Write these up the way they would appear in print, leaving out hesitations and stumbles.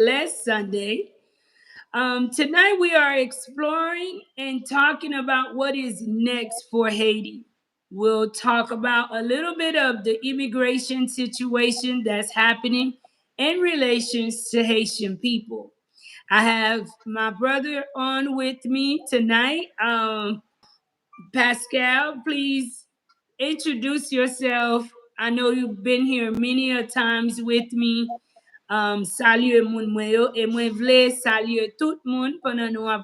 Last Sunday. Tonight we are exploring and talking about what is next for Haiti. We'll talk about a little bit of the immigration situation that's happening in relations to Haitian people. I have my brother on with me tonight. Pascal, please introduce yourself. I know you've been here many a times with me. Salye moun mwen yo, e mwen vle salye tout moun pendant nou ap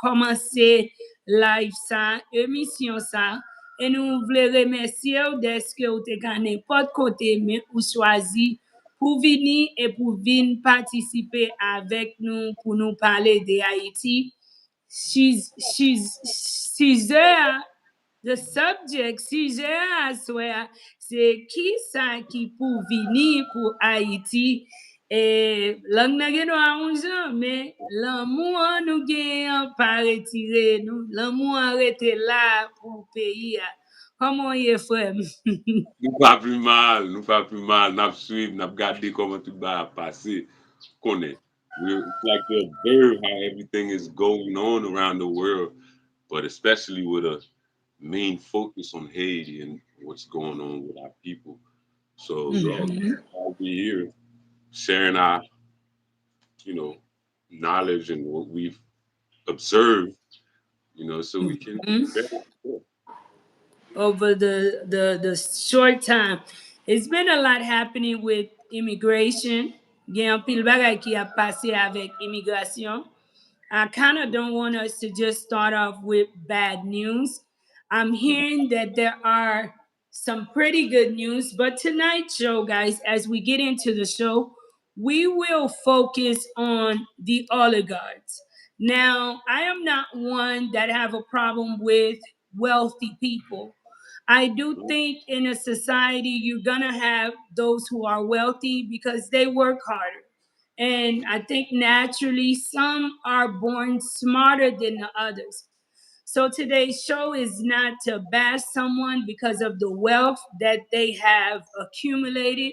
komanse live sa, emisyon sa, e nou vle remersye ou deske ou te ka nepot kote men ou chwazi pou vini e pou vin partisipe avek nou pou nou pale de Haiti. She's there. The subject, sujet à soi, c'est qui ça qui pour venir pour Haïti. Et lang nan gen nou arranjan, mais l'amour nous gen pas retiré nous. L'amour arrêté là pour pays. Comment y est, frère? Nou pa plus mal, nap suiv, nap gade koman tout ba a pase, konen. It's like to observe how everything is going on around the world, but especially with a main focus on Haiti and what's going on with our people. So yeah, I'll be here sharing our, you know, knowledge and what we've observed, so we can Over the short time. It's been a lot happening with immigration. Gen an pil bagay ki a pase avek immigration. I kind of don't want us to just start off with bad news. I'm hearing that there are some pretty good news, but tonight's show, guys, as we get into the show, we will focus on the oligarchs. Now, I am not one that have a problem with wealthy people. I do think in a society you're gonna have those who are wealthy because they work harder. And I think naturally some are born smarter than the others. So today's show is not to bash someone because of the wealth that they have accumulated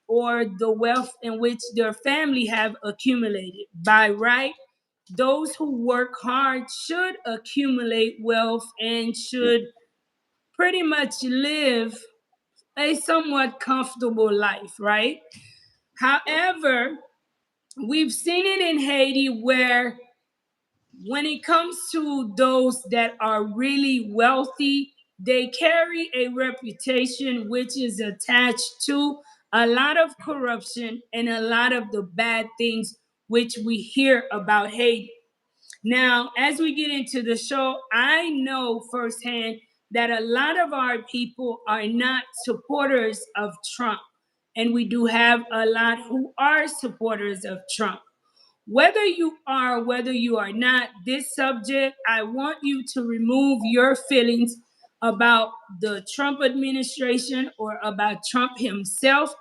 or the wealth in which their family have accumulated. By right, those who work hard should accumulate wealth and should pretty much live a somewhat comfortable life, right? However, we've seen it in Haiti where when it comes to those that are really wealthy, they carry a reputation which is attached to a lot of corruption and a lot of the bad things which we hear about Haiti. Now, as we get into the show, I know firsthand that a lot of our people are not supporters of Trump. And we do have a lot who are supporters of Trump. Whether you are, whether you are not, this subject, I want you to remove your feelings about the Trump administration or about Trump himself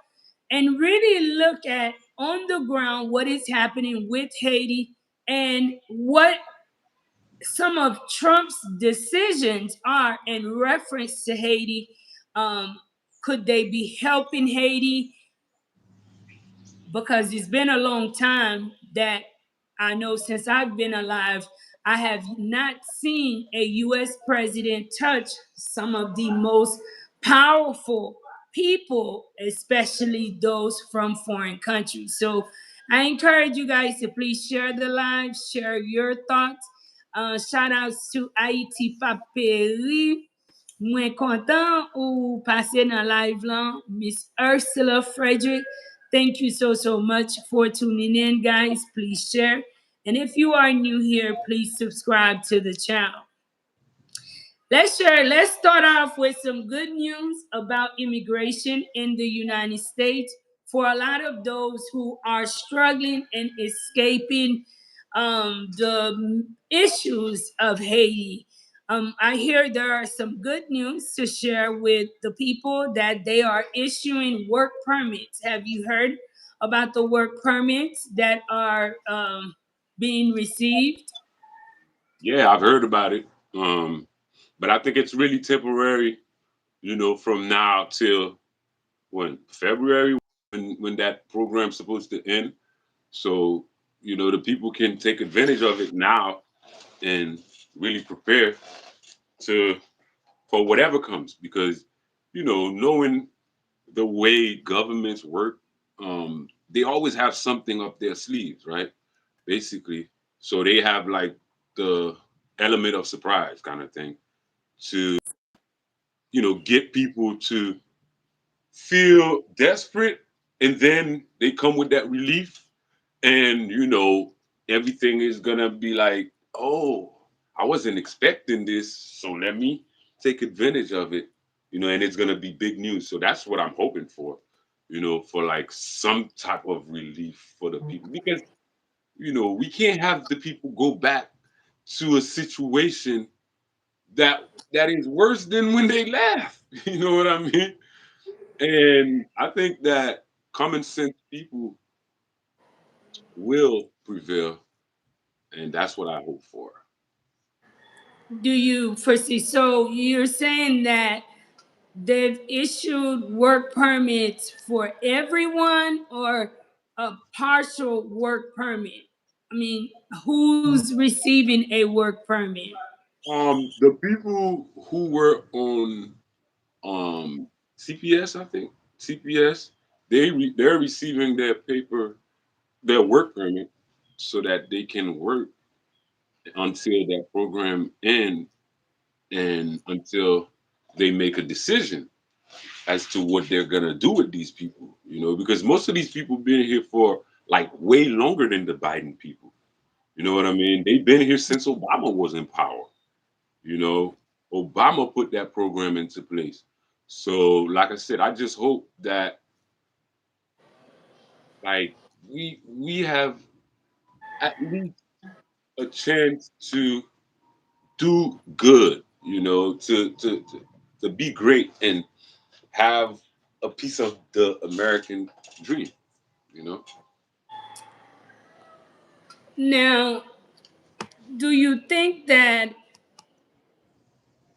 and really look at on the ground what is happening with Haiti and what some of Trump's decisions are in reference to Haiti. Um, could they be helping Haiti? Because it's been a long time that I know since I've been alive, I have not seen a US president touch some of the most powerful people, especially those from foreign countries. So I encourage you guys to please share the live, share your thoughts. Shout outs to Haiti Paperi. Mwen kontan ou pase nan live lan, Miss Ursula Frederick. Thank you so much for tuning in, guys. Please share. And if you are new here, please subscribe to the channel. Let's share. Let's start off with some good news about immigration in the United States for a lot of those who are struggling and escaping the issues of Haiti. I hear there are some good news to share with the people that they are issuing work permits. Have you heard about the work permits that are being received? yeah, I've heard about it. But I think it's really temporary, from now till when February when that program's supposed to end. So, the people can take advantage of it now and really prepare to for whatever comes because, knowing the way governments work, they always have something up their sleeves, right? Basically. So they have like the element of surprise kind of thing to, get people to feel desperate, and then they come with that relief, and everything is gonna be like, oh, I wasn't expecting this, so let me take advantage of it, and it's gonna be big news. So that's what I'm hoping for, for like some type of relief for the people, because we can't have the people go back to a situation that is worse than when they left. You know what I mean? And I think that common sense people will prevail, and that's what I hope for. Do you foresee? So you're saying that they've issued work permits for everyone or a partial work permit? I mean, who's receiving a work permit? The people who were on CPS, I think CPS, they're receiving their work permit, so that they can work until that program ends and until they make a decision as to what they're gonna do with these people. Because most of these people been here for like way longer than the Biden people. You know what I mean? They've been here since Obama was in power. You know, Obama put that program into place. So, like I said, I just hope that like we have at least a chance to do good. To be great and have a piece of the American dream. You know. Now, do you think that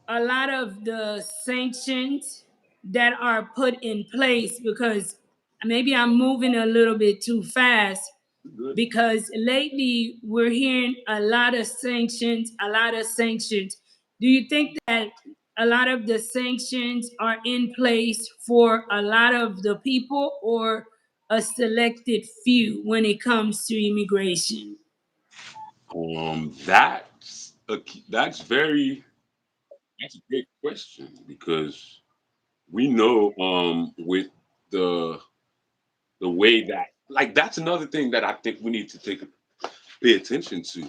a lot of the sanctions that are put in place, because maybe I'm moving a little bit too fast, Good. because lately we're hearing a lot of sanctions, a lot of sanctions. Do you think that a lot of the sanctions are in place for a lot of the people or a selected few when it comes to immigration? That's a great question because we know with the the way that like that's another thing that I think we need to pay attention to.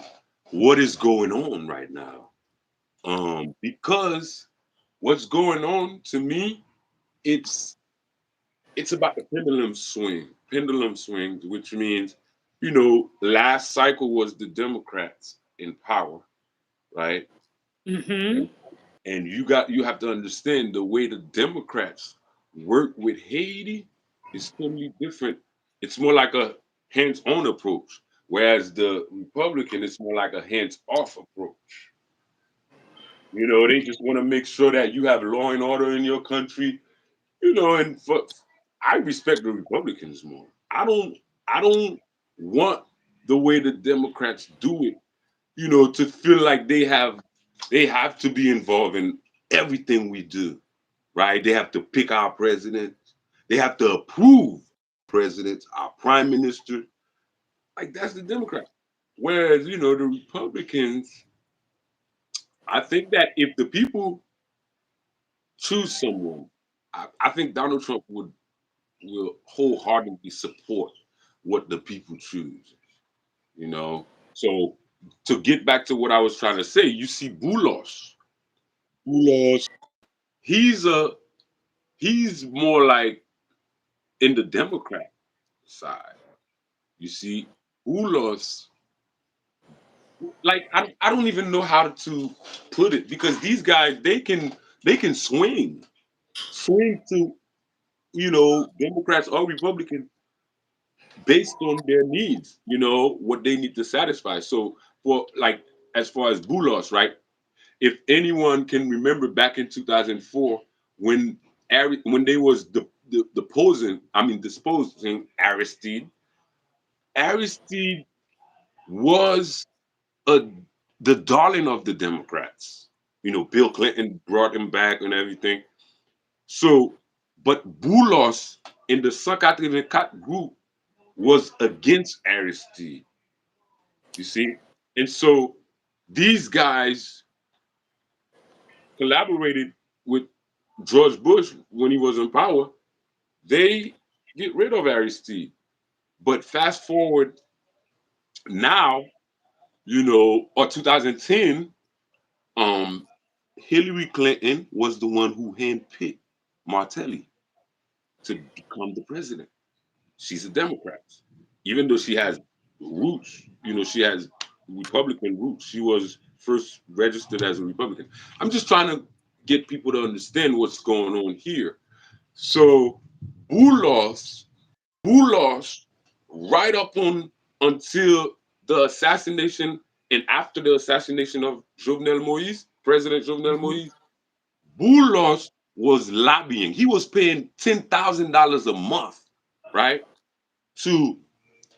What is going on right now? Because what's going on to me, it's it's about the pendulum swing, which means last cycle was the Democrats in power, right? Mm-hmm. And you have to understand the way the Democrats work with Haiti is totally different. It's more like a hands-on approach, whereas the Republican is more like a hands-off approach. They just want to make sure that you have law and order in your country. And I respect the Republicans more. I don't want the way the Democrats do it, to feel like they have to be involved in everything we do, right? They have to pick our president. They have to approve presidents, our prime minister. Like that's the Democrats. Whereas, the Republicans, I think that if the people choose someone, I think Donald Trump will wholeheartedly support what the people choose. You know. So to get back to what I was trying to say, you see Boulos. Boulos, he's a he's more like in the Democrat side. You see, Boulos, like I don't even know how to put it because these guys they can swing to Democrats or Republicans based on their needs, what they need to satisfy. So for like as far as Boulos, right? If anyone can remember back in 2004 when when they was disposing Aristide, Aristide was a the darling of the Democrats. Bill Clinton brought him back and everything. So, but Boulos in the 184 group was against Aristide, you see? And so these guys collaborated with George Bush when he was in power. They get rid of Aristide. But fast forward now, or 2010, um, Hillary Clinton was the one who handpicked Martelli to become the president. She's a Democrat, even though she has roots. She has Republican roots. She was first registered as a Republican. I'm just trying to get people to understand what's going on here. So, Boulos, Boulos, right up on until the assassination and after the assassination of Jovenel Moise, President Jovenel Mhm. Moise, Boulos was lobbying. He was paying $10,000 a month, right, to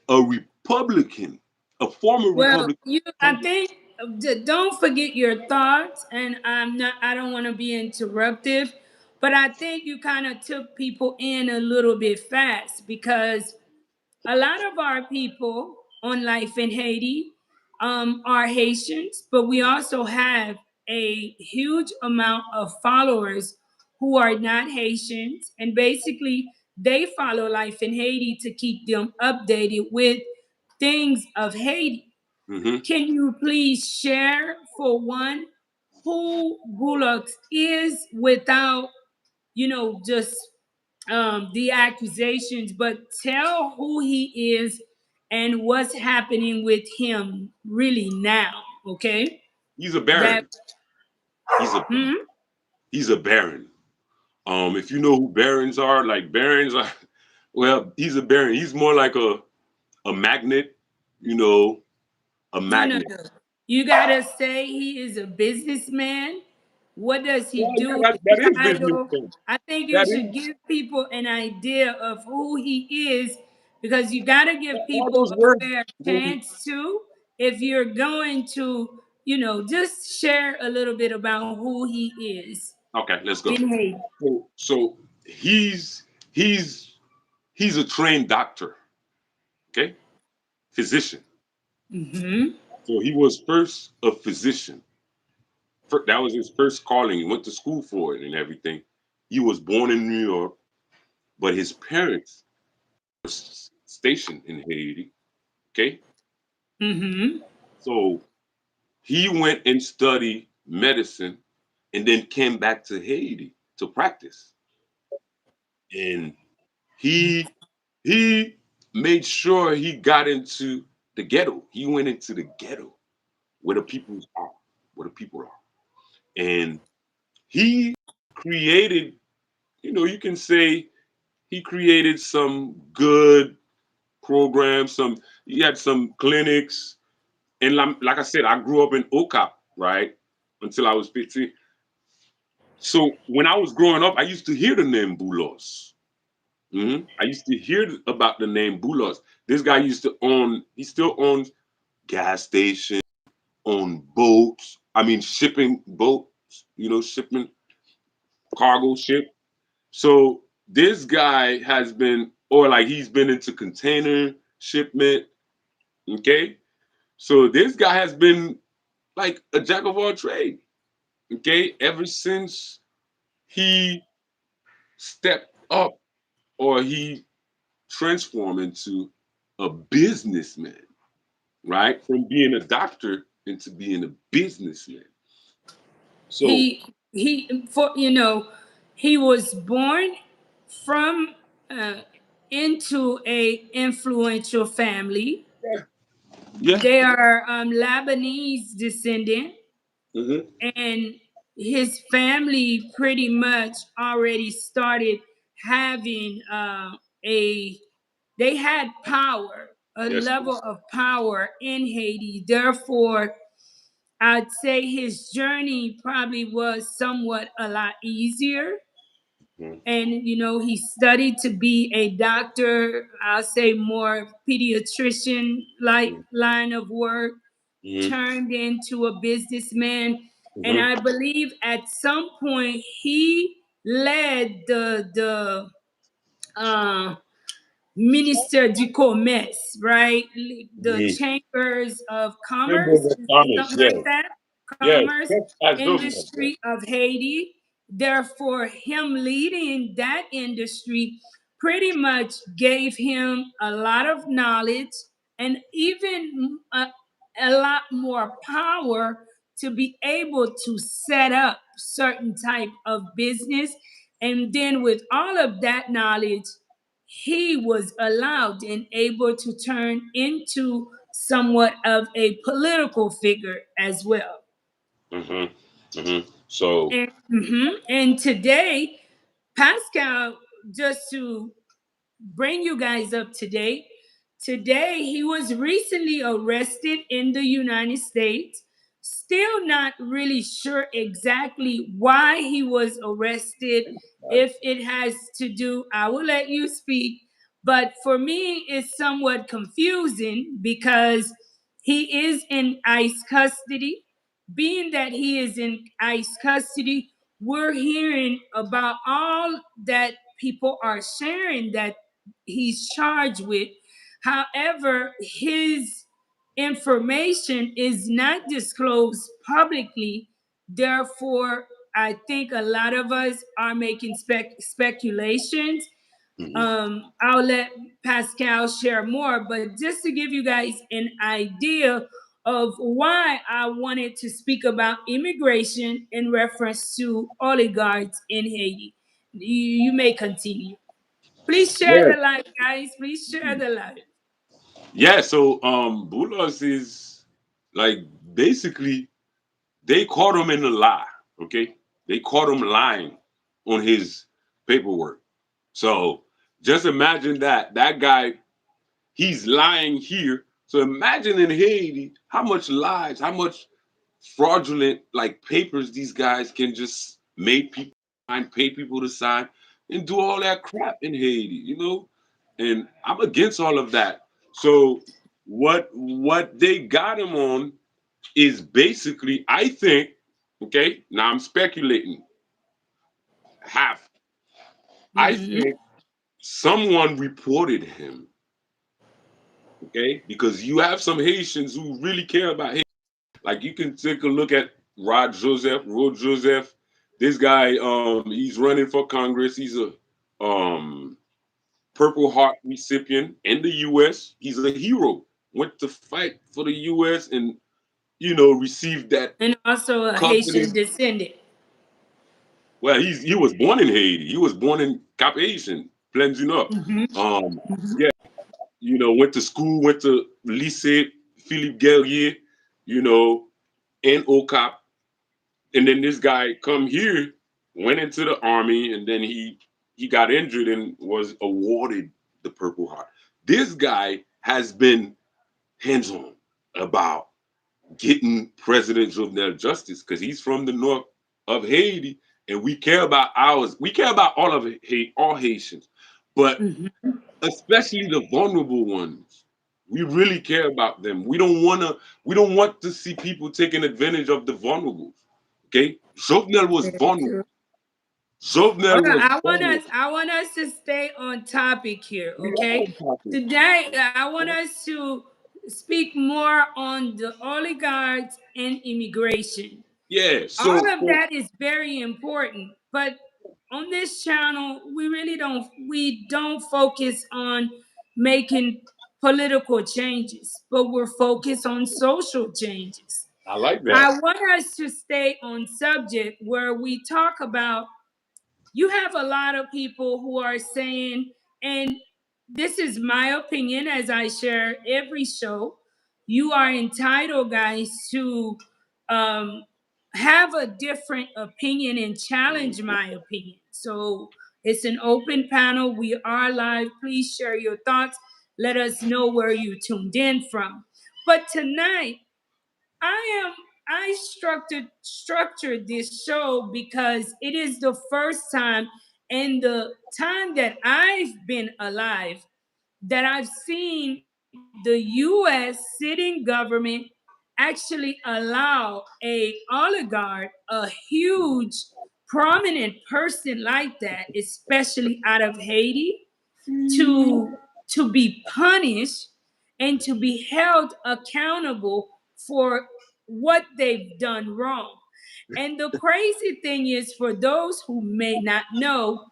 a Republican, a former Well, Republican. I think don't forget your thoughts, and I don't want to be interruptive, but I think you kind of took people in a little bit fast because a lot of our people on Life in Haiti are Haitians, but we also have a huge amount of followers who are not Haitians, and basically they follow Life in Haiti to keep them updated with things of Haiti. Hmm. Can you please share, for one, who Bullock is without, just the accusations, but tell who he is and what's happening with him really now, okay? He's a That, baron. He's a hmm? he's a baron. If you know who barons are, like barons are, well, he's a baron. He's more like a magnet, you know, a No, no, magnet. no. You gotta say he is a businessman. What does he Well, yeah, do? that His is business title. thing. I think you That should is give people an idea of who he is because you gotta give all people those a words. fair chance to. If you're going to, just share a little bit about who he is Okay, let's go. in Haiti. So he's he's a trained doctor, okay, physician. Mm-hmm. So he was first a physician. That was his first calling. He went to school for it and everything. He was born in New York, but his parents were stationed in Haiti. Okay, Mm-hmm. so he went and studied medicine, and then came back to Haiti to practice. And he he made sure he got into the ghetto. He went into the ghetto where the people are, where the people are, and he created. You can say he created some good programs. He had some clinics, and like I said, I grew up in Okap, right, until I was 15. So when I was growing up, I used to hear the name Bulos. I used to hear about the name Bulos. This guy used to own. He still owns gas station, own boats. I mean, shipping boats. Shipping cargo ship. So this guy has been, or like he's been into container shipment. Okay, so this guy has been like a jack of all trade. Okay, ever since he stepped up, or he transformed into a businessman, right? From being a doctor into being a businessman. So He was born from uh, into a influential family. yeah, yeah. They are Lebanese descendant, Hmm. and his family pretty much already started having a they had power, a Yes. level of power in Haiti. Therefore, I'd say his journey probably was somewhat a lot easier and he studied to be a doctor. I'll say more pediatrician like line of work, Mm-hmm. turned into a businessman. And Mm-hmm. I believe at some point he led the uh Minister du Commerce, right? The Mm-hmm. chambers of commerce, Chambers of Commerce, something yes. like that, Yes, commerce just as those ones, yes. industry of Haiti. Therefore, him leading that industry pretty much gave him a lot of knowledge and even a lot more power to be able to set up certain type of business. And then with all of that knowledge, he was allowed and able to turn into somewhat of a political figure as well. Mm-hmm. Mm-hmm. So, And today, Pascal, just to bring you guys up to date, today he was recently arrested in the United States. Still not really sure exactly why he was arrested. If it has to do, I will let you speak. But for me, it's somewhat confusing because he is in ICE custody. Being that he is in ICE custody, we're hearing about all that people are sharing that he's charged with. However, his information is not disclosed publicly. Therefore, I think a lot of us are making speculations. mhm. I'll let Pascal share more, but just to give you guys an idea of why I wanted to speak about immigration in reference to oligarchs in Haiti. You may continue. Please share Yeah, the light, guys. Please share the light. yeah. So, Bulos is like basically they caught him in the lie. Okay, they caught him lying on his paperwork. So, just imagine that guy he's lying here. So imagine in Haiti how much lies, how much fraudulent like papers these guys can just make people sign, pay people to sign, and do all that crap in Haiti. And I'm against all of that. So what they got him on is basically, I think, okay, now I'm speculating half. I Mm-hmm. think someone reported him, okay, because you have some Haitians who really care about Haiti. Like you can take a look at Rod Joseph. This guy, he's running for Congress. He's a um, Purple Heart recipient in the U.S. He's a hero. Went to fight for the U.S. and received that And also a Haitian coveted. descendant. Well, he was born in Haiti. He was born in Cap Haitian, Plains du Nord. Mm-hmm. Um, Mm-hmm. yeah, went to school, went to Lycée Philippe Guerrier, you know, in OCAP. And then this guy come here, went into the army, and then he got injured and was awarded the Purple Heart. This guy has been hands-on about getting President Jovenel justice because he's from the north of Haiti, and we care about ours. We care about all of Haiti, all Haitians, but Mm-hmm. especially the vulnerable ones. We really care about them. We don't want to see people taking advantage of the vulnerable. Okay? Jovenel was Very vulnerable. true. Jovenel Hold on. was I vulnerable. want us to stay on topic here, We are okay? on topic. Today, I want us to speak more on the oligarchs and immigration. Yeah. All So, of that is very important, but on this channel, we don't focus on making political changes, but we're focused on social changes. I like that. I want us to stay on subject where we talk about, you have a lot of people who are saying, and this is my opinion as I share every show, you are entitled, guys, to um, have a different opinion and challenge my opinion. So it's an open panel. We are live. Please share your thoughts. Let us know where you tuned in from. But tonight, I structured this show because it is the first time, in the time that I've been alive, that I've seen the US sitting government actually allow a oligarch, a huge prominent person like that, especially out of Haiti, to be punished and to be held accountable for what they've done wrong. And the crazy thing is, for those who may not know,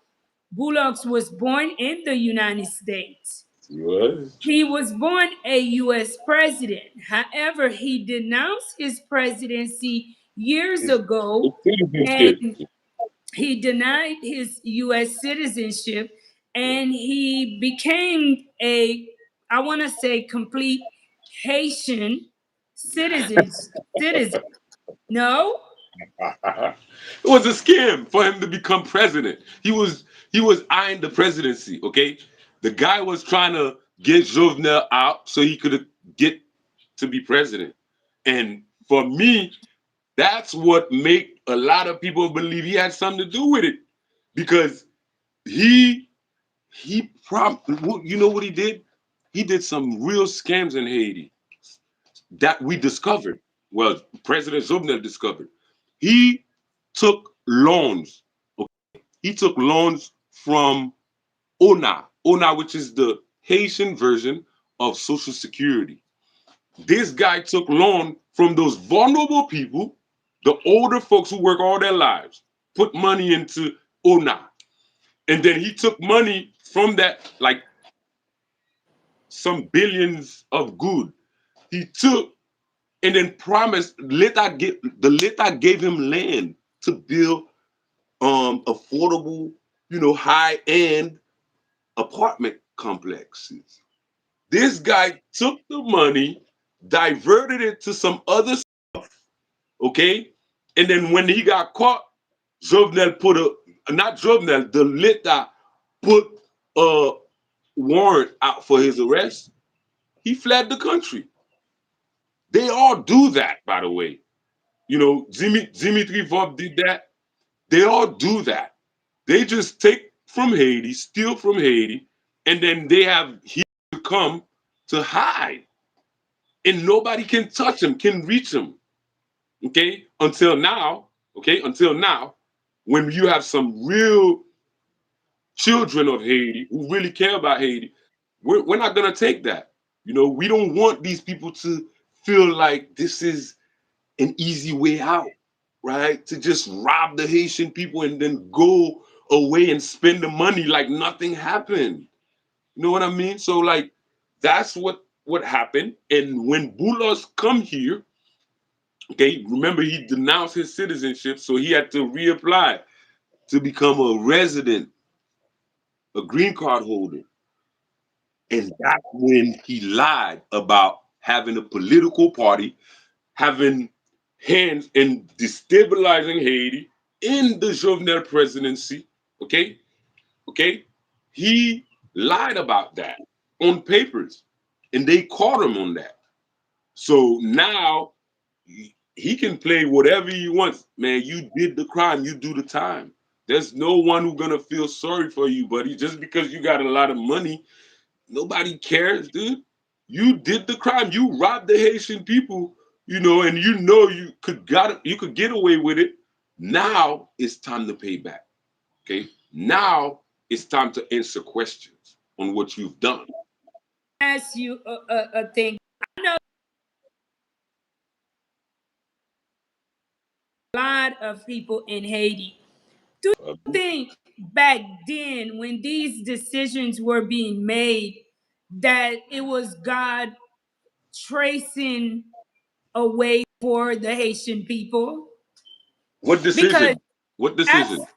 Bullocks was born in the United States. He was. He was born a US president. However, he denounced his presidency years His, his ago, citizenship. and he denied his US citizenship, and he became a, I want to say, complete Haitian citizen. Citizen. No? It was a scam for him to become president. He was eyeing the presidency. Okay, the guy was trying to get Jovenel out so he could get to be president. And for me, that's what made a lot of people believe he had something to do with it, because he you know what he did? He did some real scams in Haiti that we discovered. Well, President Jovenel discovered. He took loans. He took loans from ONA, which is the Haitian version of Social Security. This guy took loan from those vulnerable people, the older folks who work all their lives, put money into ONA. And then he took money from that, like some billions of good. He took and then promised Leta gave him land to build affordable, high-end apartment complexes. This guy took the money, diverted it to some other stuff, okay? And then when he got caught, Jovenel put not Jovenel, the Leta put a warrant out for his arrest. He fled the country. They all do that, by the way. Dimitri Vov did that. They all do that. They just take from Haiti, steal from Haiti, and then they have here to come to hide. And nobody can touch them, can reach them. Okay? Until now, when you have some real children of Haiti who really care about Haiti, we're not going to take that. We don't want these people to feel like this is an easy way out, right? To just rob the Haitian people and then go away and spend the money like nothing happened. You know what I mean? So like that's what happened. And when Bulos come here, okay, remember he denounced his citizenship, so he had to reapply to become a resident, a green card holder. And that's when he lied about having a political party, having hands in destabilizing Haiti in the Jovenel presidency. Okay, okay, he lied about that on papers, and they caught him on that. So now he can play whatever he wants. Man, you did the crime, you do the time. There's no one who's gonna feel sorry for you, buddy. Just because you got a lot of money, nobody cares, dude. You did the crime. You robbed the Haitian people, and you could get away with it. Now it's time to pay back. Okay. Now it's time to answer questions on what you've done. Ask you a thing. I know a lot of people in Haiti. Do you think back then, when these decisions were being made, that it was God tracing a way for the Haitian people? What Because decision? What decision? asked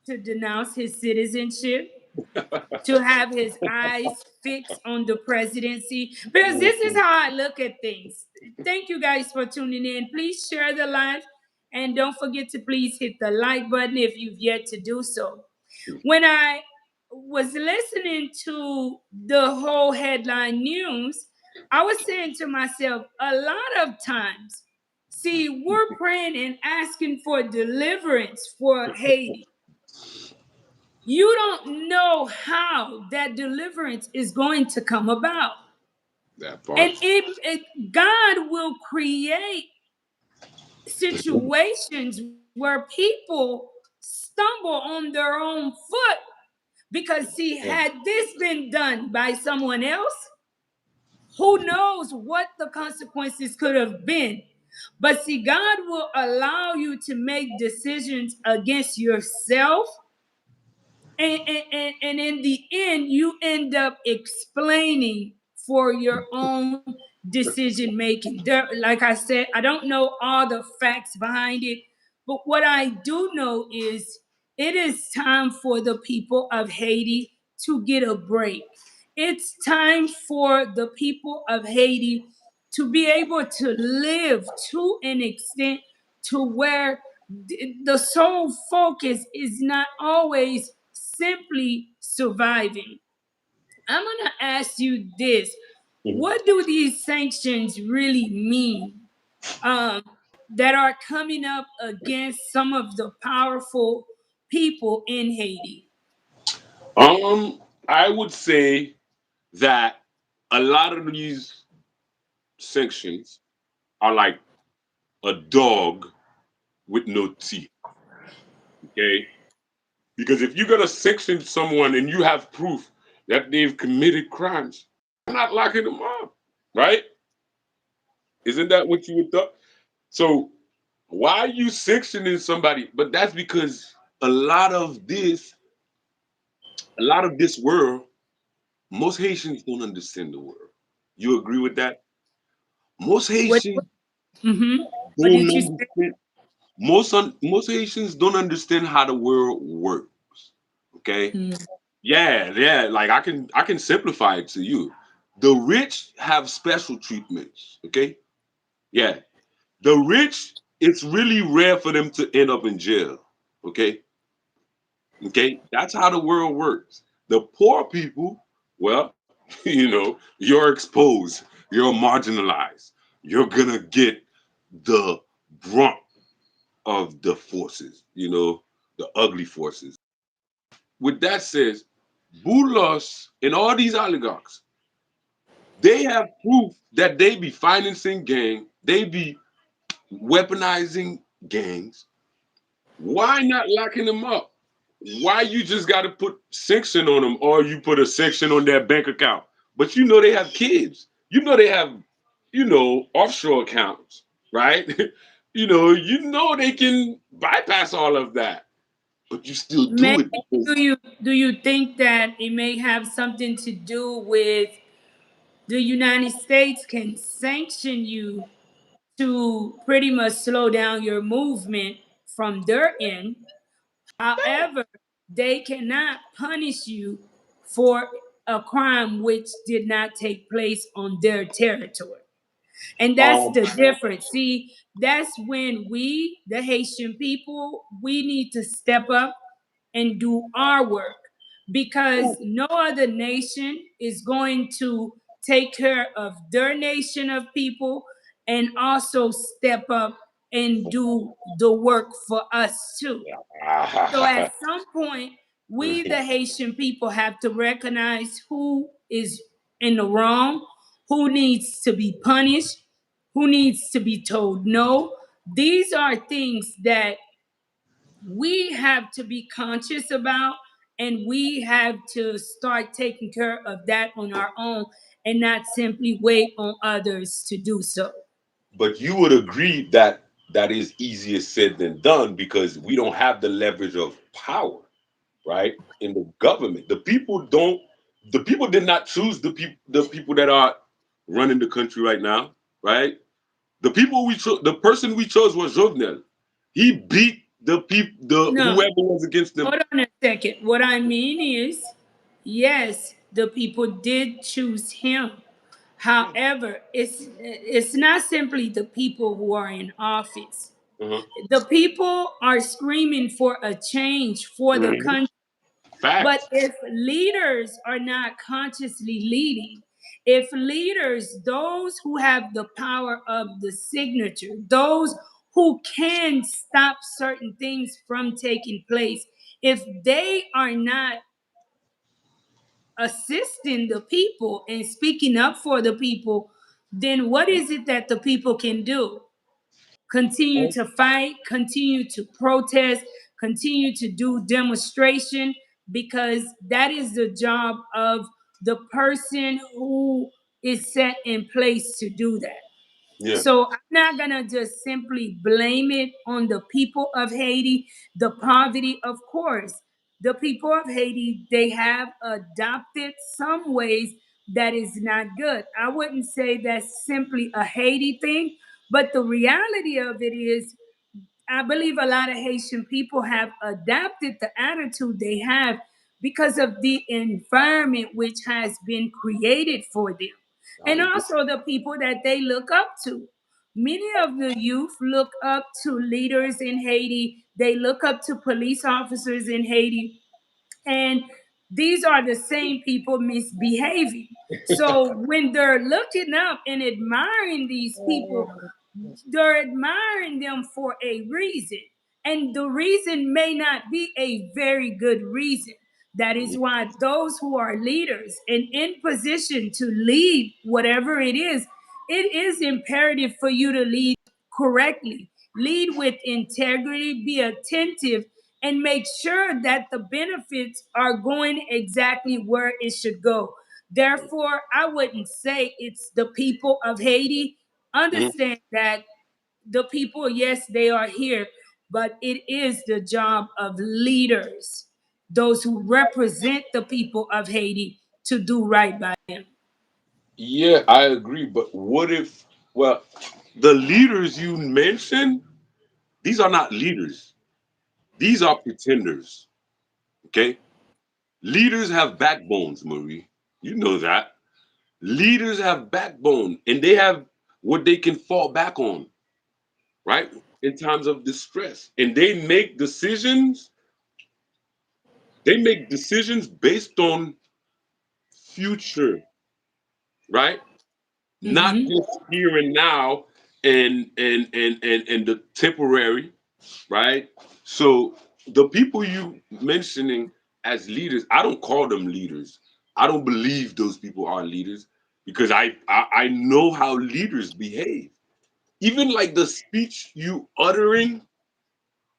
to denounce his citizenship, to have his eyes fixed on the presidency. Because this is how I look at things. Thank you guys for tuning in. Please share the live, and don't forget to please hit the like button if you've yet to do so. When I was listening to the whole headline news, I was saying to myself, a lot of times, see, we're praying and asking for deliverance for Haiti. You don't know how that deliverance is going to come about. That And part. God will create situations where people stumble on their own foot because, see, had this been done by someone else, who knows what the consequences could have been. But see, God will allow you to make decisions against yourself, and in the end you end up explaining for your own decision making. Like I said, I don't know all the facts behind it, but what I do know is it is time for the people of Haiti to get a break. It's time for the people of Haiti to be able to live to an extent to where the sole focus is not always simply surviving. I'm going to ask you this. What do these sanctions really mean, um, that are coming up against some of the powerful people in Haiti? I would say that a lot of these sanctions are like a dog with no teeth. Okay, because if you're gonna sanction someone and you have proof that they've committed crimes, you're not locking them up, right? Isn't that what you would thought? So why are you sanctioning somebody? But that's because a lot of this, a lot of this world, most Haitians don't understand the world. You agree with that? Most What, Haitians mm-hmm. What don't did you say? understand. Most Haitians don't understand how the world works. Okay. Mm. Yeah, yeah. Like I can simplify it to you. The rich have special treatments. Okay. Yeah. The rich, it's really rare for them to end up in jail. Okay. Okay. That's how the world works. The poor people, well, you're exposed, you're marginalized, you're gonna get the brunt of the forces, the ugly forces. With that said, Boulos and all these oligarchs, they have proof that they be financing gang, they be weaponizing gangs. Why not locking them up? Why you just got to put sanction on them, or you put a section on their bank account? But they have kids. They have, offshore accounts, right? They can bypass all of that, but you still do Maybe, it because do you think that it may have something to do with the United States can sanction you to pretty much slow down your movement from their end? However, they cannot punish you for a crime which did not take place on their territory. And that's um the difference. See, that's when we, the Haitian people, we need to step up and do our work, because no other nation is going to take care of their nation of people and also step up and do the work for us too. So at some point, we, the Haitian people, have to recognize who is in the wrong, who needs to be punished, who needs to be told no. These are things that we have to be conscious about, and we have to start taking care of that on our own and not simply wait on others to do so. but you would agree that that is easier said than done because we don't have the leverage of power, right? In the government, the people did not choose the people that are running the country right now, right? The person we chose was Jovenel. He beat the No, whoever was against them. hold on a second. What I mean is, yes, the people did choose him. However, it's not simply the people who are in office. Uh-huh. The people are screaming for a change for the Mhm. country. But Facts. if leaders are not consciously leading, if leaders, those who have the power of the signature, those who can stop certain things from taking place, if they are not assisting the people and speaking up for the people, then what is it that the people can do? Continue to fight, continue to protest, continue to do demonstration, because that is the job of the person who is set in place to do that. Yeah. So I'm not going to just simply blame it on the people of Haiti, the poverty, of course. The people of Haiti, they have adopted some ways that is not good. I wouldn't say that's simply a Haiti thing, but the reality of it is I believe a lot of Haitian people have adapted the attitude they have because of the environment which has been created for them. I And agree. also the people that they look up to. Many of the youth look up to leaders in Haiti, they look up to police officers in Haiti, and these are the same people misbehaving. So when they're looking up and admiring these people, they're admiring them for a reason. And the reason may not be a very good reason. That is why those who are leaders and in position to lead whatever it is imperative for you to lead correctly, lead with integrity, be attentive, and make sure that the benefits are going exactly where it should go. Therefore, I wouldn't say it's the people of Haiti. Mhm. Understand that the people, yes, they are here, but it is the job of leaders, those who represent the people of Haiti, to do right by them. Yeah, I agree. But what if, well, the leaders you mentioned, these are not leaders. These are pretenders. Okay? Leaders have backbones, Marie. You know that. Leaders have backbone and they have what they can fall back on, right? In times of distress. And they make decisions based on future, right? Not Hmm. just here and now and the temporary, right? So the people you mentioning as leaders, I don't call them leaders. I don't believe those people are leaders because I know how leaders behave. Even like the speech you uttering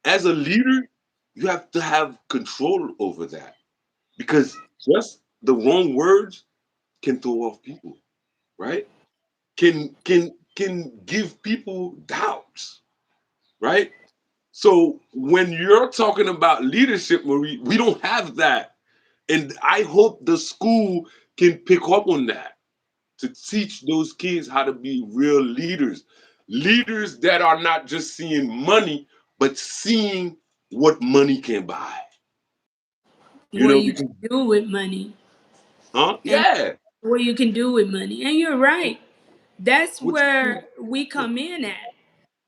as a leader, you have to have control over that because just the wrong words can throw off people, right? Can give people doubts, right? So when you're talking about leadership, Marie, we don't have that. And I hope the school can pick up on that to teach those kids how to be real leaders. Leaders that are not just seeing money, but seeing what money can buy. You What know, you because, can do with money, huh? and Yeah. what you can do with money. And you're right. That's What where we come in at.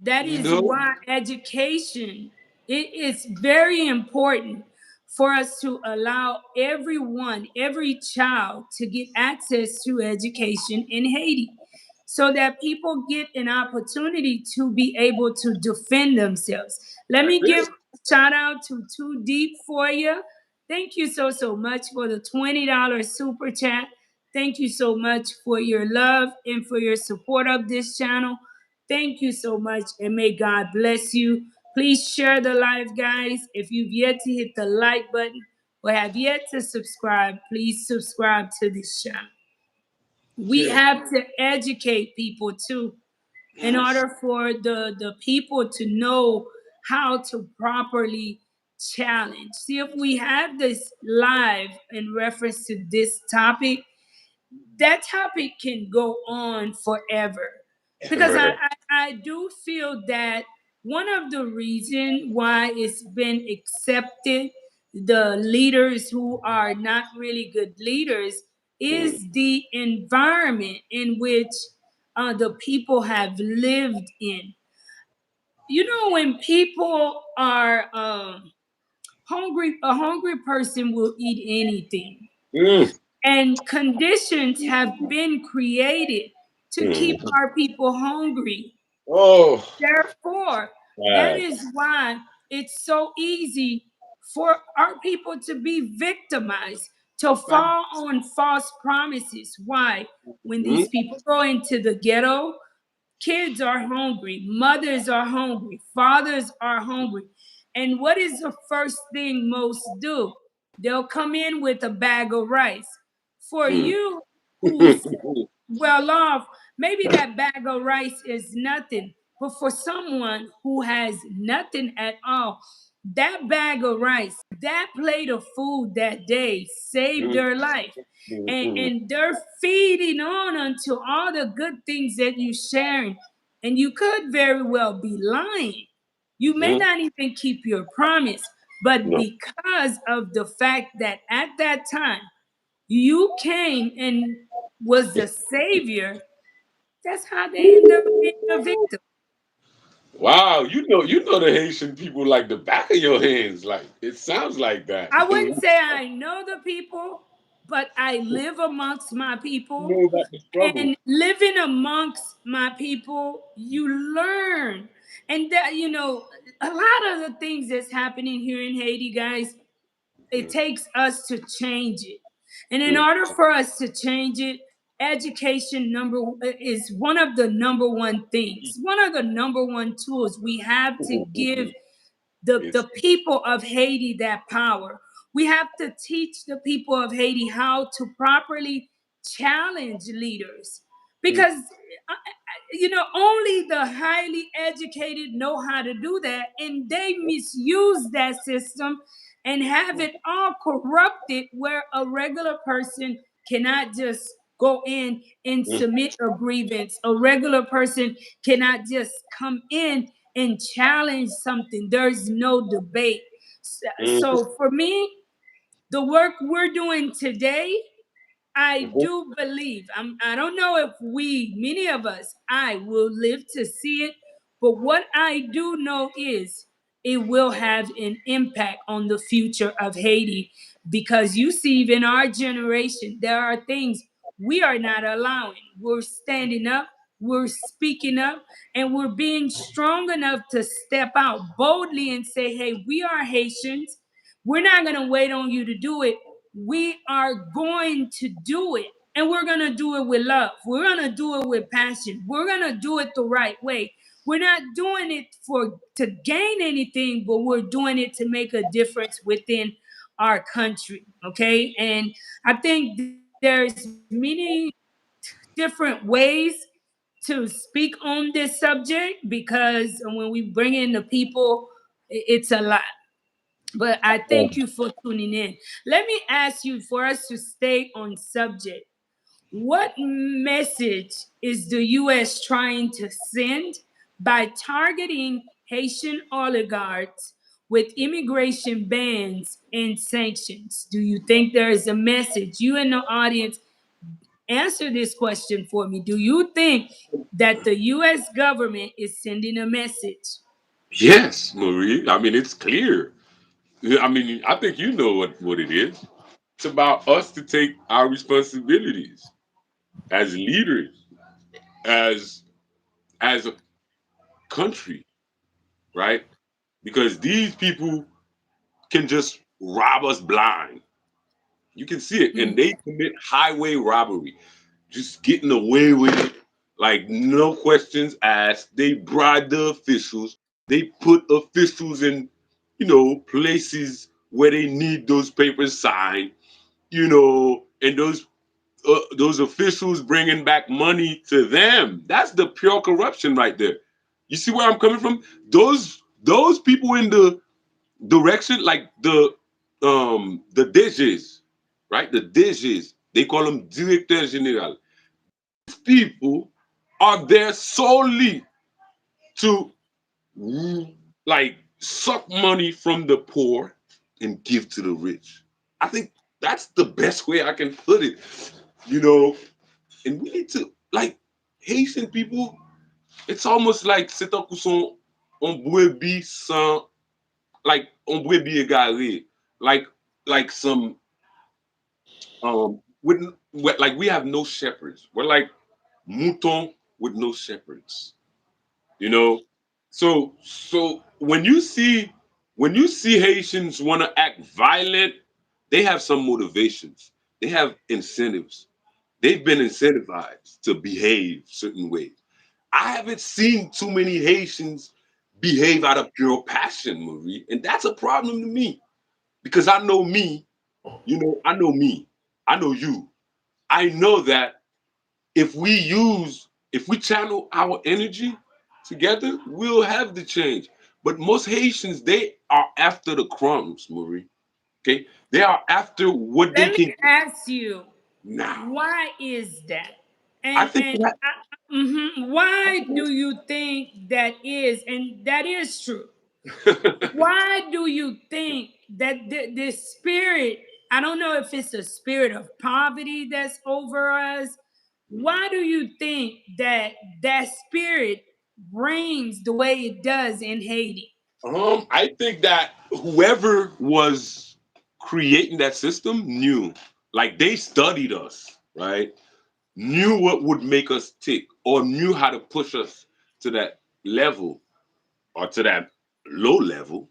That you is know? why education, it is very important for us to allow everyone, every child to get access to education in Haiti so that people get an opportunity to be able to defend themselves. Let That's me it. give a shout out to Too Deep for you. Thank you so much for the $20 super chat. Thank you so much for your love and for your support of this channel. Thank you so much, and may God bless you. Please share the live, guys. If you've yet to hit the like button or have yet to subscribe, please subscribe to this channel. We Yeah. have to educate people too, in Yes. order for the people to know how to properly challenge. See, if we have this live in reference to this topic, that topic can go on forever, because Right. I do feel that one of the reason why it's been accepted, the leaders who are not really good leaders, Mm. is the environment in which the people have lived in. You know, when people are hungry, a hungry person will eat anything, Mm. and conditions have been created to keep Mm. our people hungry. Oh, Therefore, that God. is why it's so easy for our people to be victimized, to fall Facts. on false promises. Why? When Mhm. these people go into the ghetto, kids are hungry, mothers are hungry, fathers are hungry. And what is the first thing most do? They'll come in with a bag of rice. For Mm. you who's well off, maybe that bag of rice is nothing. But for someone who has nothing at all, that bag of rice, that plate of food that day saved Mhm. their life. And, Mhm. and they're feeding on unto all the good things that you're sharing. And you could very well be lying. You may Mhm. not even keep your promise, but No. because of the fact that at that time you came and was the savior, that's how they end up being a victim. Wow, you know the Haitian people like the back of your hands. Like it sounds like that. I wouldn't You say I know the people, but I live amongst my people. know about the struggle. And living amongst my people, you learn. And that, a lot of the things that's happening here in Haiti, guys, it Mm. takes us to change it. And in Mm. order for us to change it, education number is one of the number one things, one of the number one tools we have to give the It's people of Haiti that power. We have to teach the people of Haiti how to properly challenge leaders mm, because only the highly educated know how to do that, and they misuse that system and have it all corrupted where a regular person cannot just go in and mm, submit a grievance. A regular person cannot just come in and challenge something. There's no debate. mm, So for me, the work we're doing today, I mhm. do believe. I don't know if many of us, I will live to see it, but what I do know is it will have an impact on the future of Haiti because you see, even our generation, there are things we are not allowing. We're standing up, we're speaking up, and we're being strong enough to step out boldly and say, hey, we are Haitians. We're not going to wait on you to do it. We are going to do it. And we're going to do it with love. We're going to do it with passion. We're going to do it the right way. We're not doing it for to gain anything, but we're doing it to make a difference within our country. Okay? And I think there's many different ways to speak on this subject because when we bring in the people, it's a lot. But I thank you for tuning in. Let me ask you, for us to stay on subject, what message is the U.S. trying to send by targeting Haitian oligarchs with immigration bans and sanctions? Do you think there is a message? You in the audience, answer this question for me. Do you think that the U.S. government is sending a message? Yes, Marie. I mean, it's clear. I mean, I think you know what it is. It's about us to take our responsibilities as leaders, as as a country, right? Because these people can just rob us blind. You can see it, and Mm, they commit highway robbery, just getting away with it, like no questions asked. They bribe the officials. They put officials in, places where they need those papers signed. And those officials bringing back money to them. That's the pure corruption right there. You see where I'm coming from? Those people in the direction, like the DGs, right? The DGs, they call them directeur general. These people are there solely to like suck money from the poor and give to the rich. I think that's the best way I can put it. You know, and we need to like Haitian people. It's almost like c'est un cousson on brebis sans like on brebis égaré, like some like we have no shepherds. We're like mouton with no shepherds. You know, so when you see When you see Haitians want to act violent, they have some motivations. They have incentives. They've been incentivized to behave certain ways. I haven't seen too many Haitians behave out of pure passion, Marie, and that's a problem to me because I know me. I know me. I know you. I know that if we channel our energy together, we'll have the change. But most Haitians, they are after the crumbs, Marie. Okay, they are after what they Let me can get ask you, now. why is that? I And think that why do you think that is? And that is true. that's Why do you think that this spirit, I don't know if it's a spirit of poverty that's over us. Why do you think that that spirit reigns the way it does in Haiti? I think that whoever was creating that system knew, like they studied us, right? Knew what would make us tick, or knew how to push us to that level or to that low level,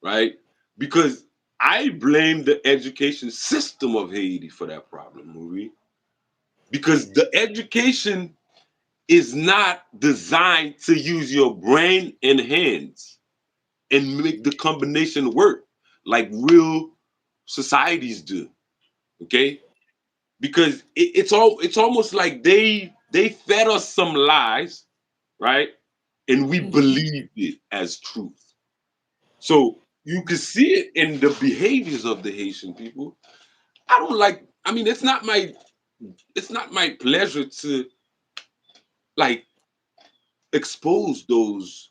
right? Because I blame the education system of Haiti for that problem, Marie. Because the education is not designed to use your brain and hands and make the combination work like real societies do. Okay, because it's almost like they fed us some lies, right, and we believed it as truth. So you can see it in the behaviors of the Haitian people. I don't like. I mean, it's not my pleasure to like expose those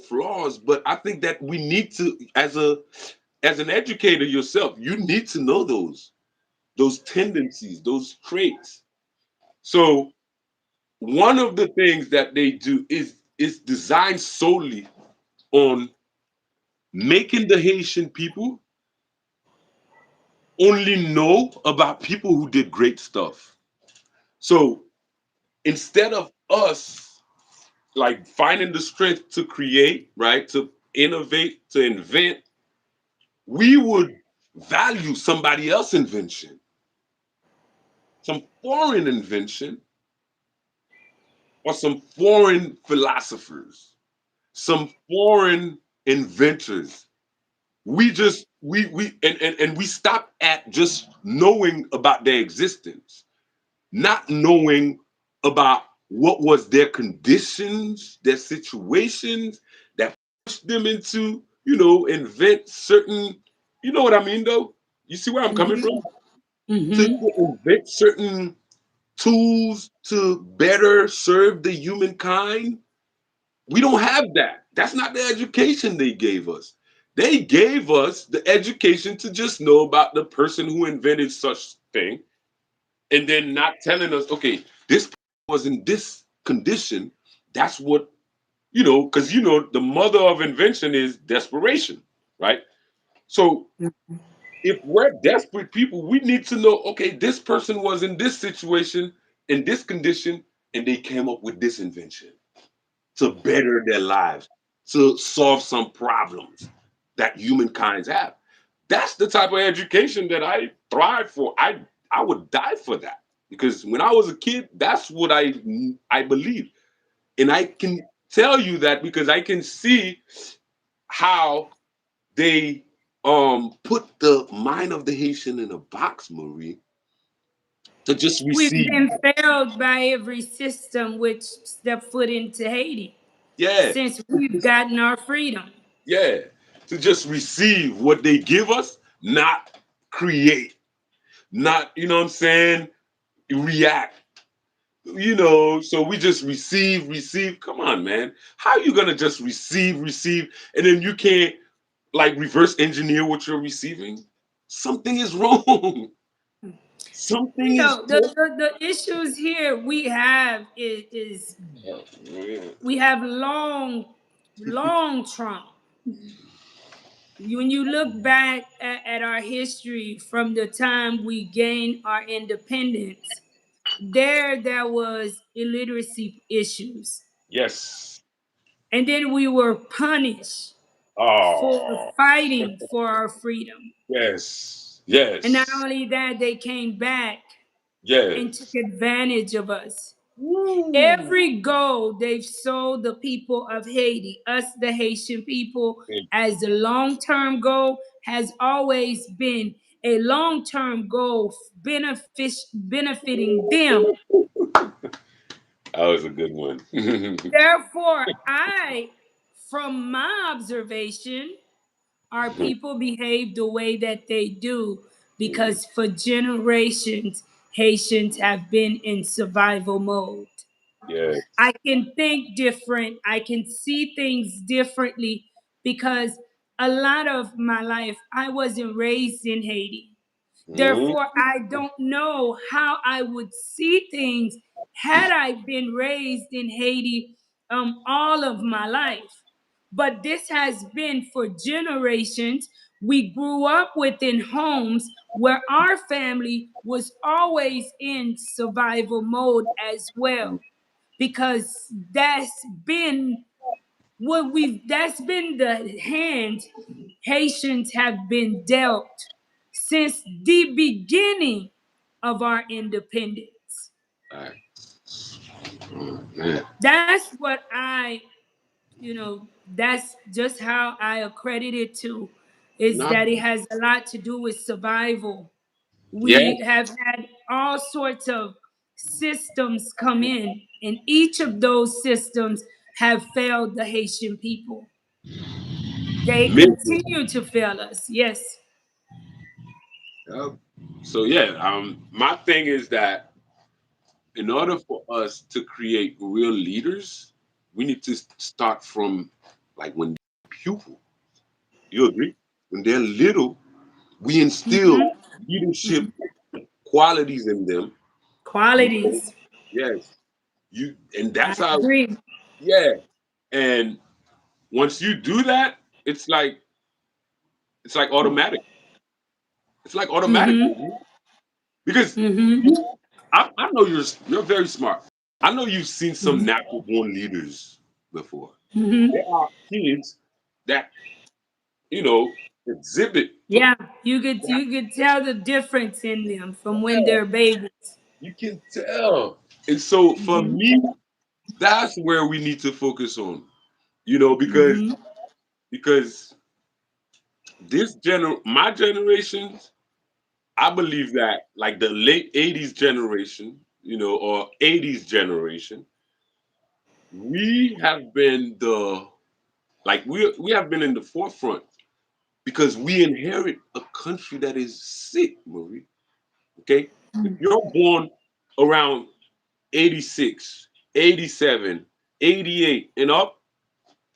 flaws, but I think that we need to, as an educator yourself, you need to know those tendencies, those traits. So one of the things that they do is designed solely on making the Haitian people only know about people who did great stuff. So instead of us like finding the strength to create, right, to innovate, to invent, we would value somebody else's invention, some foreign invention, or some foreign philosophers, some foreign inventors. We we stop at just knowing about their existence, not knowing about what was their conditions, their situations that pushed them into, invent certain, you know what I mean though? You see where I'm coming from? To Mm-hmm. invent certain tools to better serve the humankind. We don't have that. That's not the education they gave us. They gave us the education to just know about the person who invented such thing, and then not telling us, okay, this was in this condition. That's what, because the mother of invention is desperation, right? So if we're desperate people, we need to know, okay, this person was in this situation, in this condition, and they came up with this invention to better their lives, to solve some problems that humankind have. That's the type of education that I thrive for. I would die for that because when I was a kid, that's what I believed, and I can tell you that because I can see how they put the mind of the Haitian in a box, Marie, to just We've receive. been failed by every system which stepped foot into Haiti Yeah, since we've gotten our freedom. yeah, to just receive what they give us, not create, not, what I'm saying, react. So we just receive, receive. Come on, man. How are you gonna just receive, receive, and then you can't like reverse engineer what you're receiving? Something is wrong. Something is The issues here we have is we have long trauma. When you look back at our history from the time we gained our independence, there was illiteracy issues, yes. and then we were punished for Oh, fighting for our freedom. yes, And not yes, only that, they came back and took yes. advantage of us. Woo. Every gold they've sold the people of Haiti, us, the Haitian people, as a long term goal has always been a long term goal benefiting them. That was a good one. Therefore, from my observation, our people behave the way that they do because for generations, Haitians have been in survival mode. Yes. I can think different. I can see things differently because a lot of my life, I wasn't raised in Haiti. Mhm. Therefore, I don't know how I would see things had I been raised in Haiti all of my life. But this has been for generations. We grew up within homes where our family was always in survival mode as well because been that's been the hand Haitians have been dealt since the beginning of our independence. Alright. Oh, man. That's what that's just how I accredit it to, is Not, that it has a lot to do with survival. yeah. We have had all sorts of systems come in, and each of those systems have failed the Haitian people. They Maybe. continue to fail us. Yes. Yep. So yeah, my thing is that in order for us to create real leaders, we need to start from like when pupil. You agree? When they're little, we instill Hmm. leadership qualities in them. Qualities. Yes. And I that's how, agree. yeah. And once you do that, it's like it's like automatic. It's like automatic Hmm. with you. Because Hmm. you, I know you're very smart. I know you've seen some Hmm. natural born leaders before. Hmm. There are kids that, you know, exhibit Yeah, you could that. you could tell the difference in them from when Yeah, they're babies. you can tell. And so for Hmm. me, that's where we need to focus on. You know, Hmm. because my generation, I believe that like the late 80s generation, or 80s generation, we have been we have been in the forefront because we inherit a country that is sick, Marie. Okay? If you're born around 86, 87, 88 and up,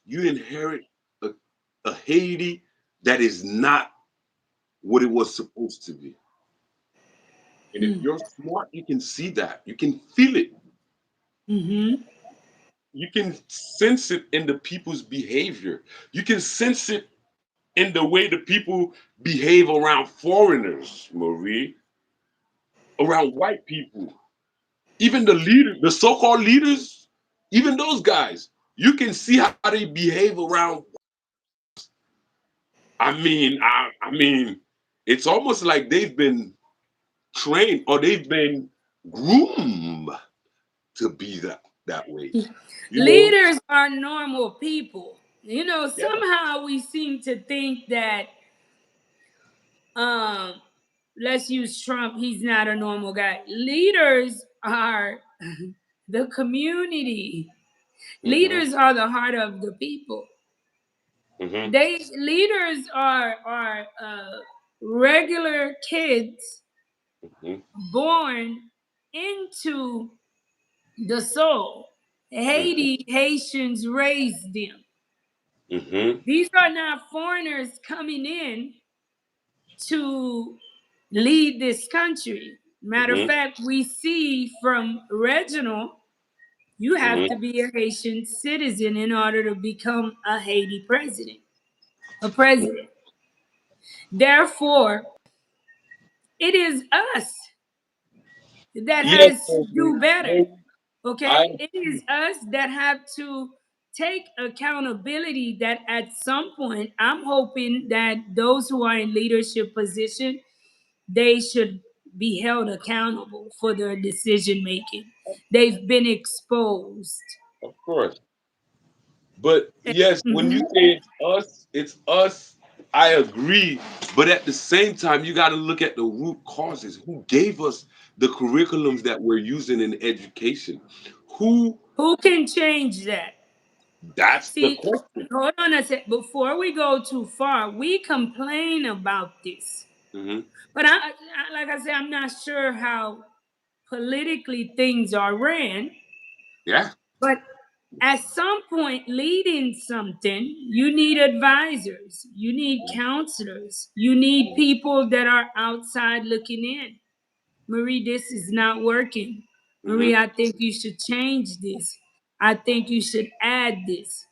you inherit a, a Haiti that is not what it was supposed to be. And if you're smart, you can see that. You can feel it. Hmm. You can sense it in the people's behavior. You can sense it in the way the people behave around foreigners, Marie, around white people. Even the leaders, the so-called leaders, even those guys, you can see how they behave around. I mean, it's almost like they've been trained or they've been groomed to be that way. You know? Leaders are normal people. Yeah. Somehow we seem to think that um let's use Trump, he's not a normal guy. Leaders are the community. Mm-hmm. Leaders are the heart of the people. Mm-hmm. They leaders are regular kids Mm-hmm. born into the soul. Haitians raised them. Mm-hmm. These are not foreigners coming in to lead this country. Matter of Mm-hmm. fact, we see from Reginald, you have to Mm-hmm. be a Haitian citizen in order to become a Haiti president, a president. Therefore, it is us that Yes, has to do better. Sophie. I Okay? It is us that have to take accountability that at some point I'm hoping that those who are in leadership position, they should be held accountable for their decision making. They've been exposed. Of course. But yes, when you Mhm. say it's us, I agree. But at the same time, you got to look at the root causes. Who gave us the curriculums that we're using in education? Who? Who can change that? That's the See, question. hold on a sec. Before we go too far, we complain about this. Hmm. But like I said, I'm not sure how politically things are ran. Yeah. But at some point, leading something, you need advisors, you need counselors, you need people that are outside looking in. Marie, this is not working. Hmm. Marie, I think you should change this. I think you should add this.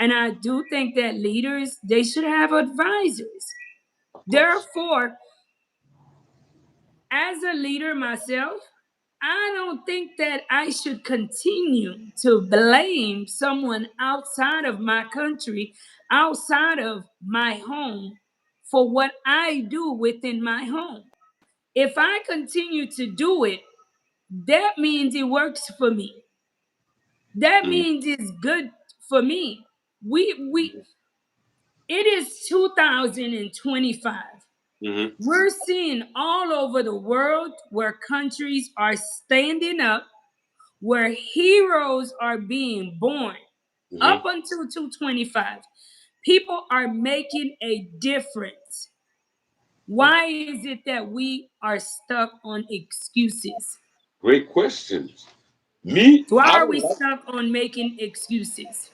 And I do think that leaders, they should have advisors. Of course. Therefore, as a leader myself, I don't think that I should continue to blame someone outside of my country, outside of my home, for what I do within my home. If I continue to do it, that means it works for me. That Hmm. means it's good for me. We it is 2025. Hmm. We're seeing all over the world where countries are standing up, where heroes are being born. Up Hmm. until 225, people are making a difference. Why is it that we are stuck on excuses? Great questions. Me, Why I are don't we like. stuck on making excuses?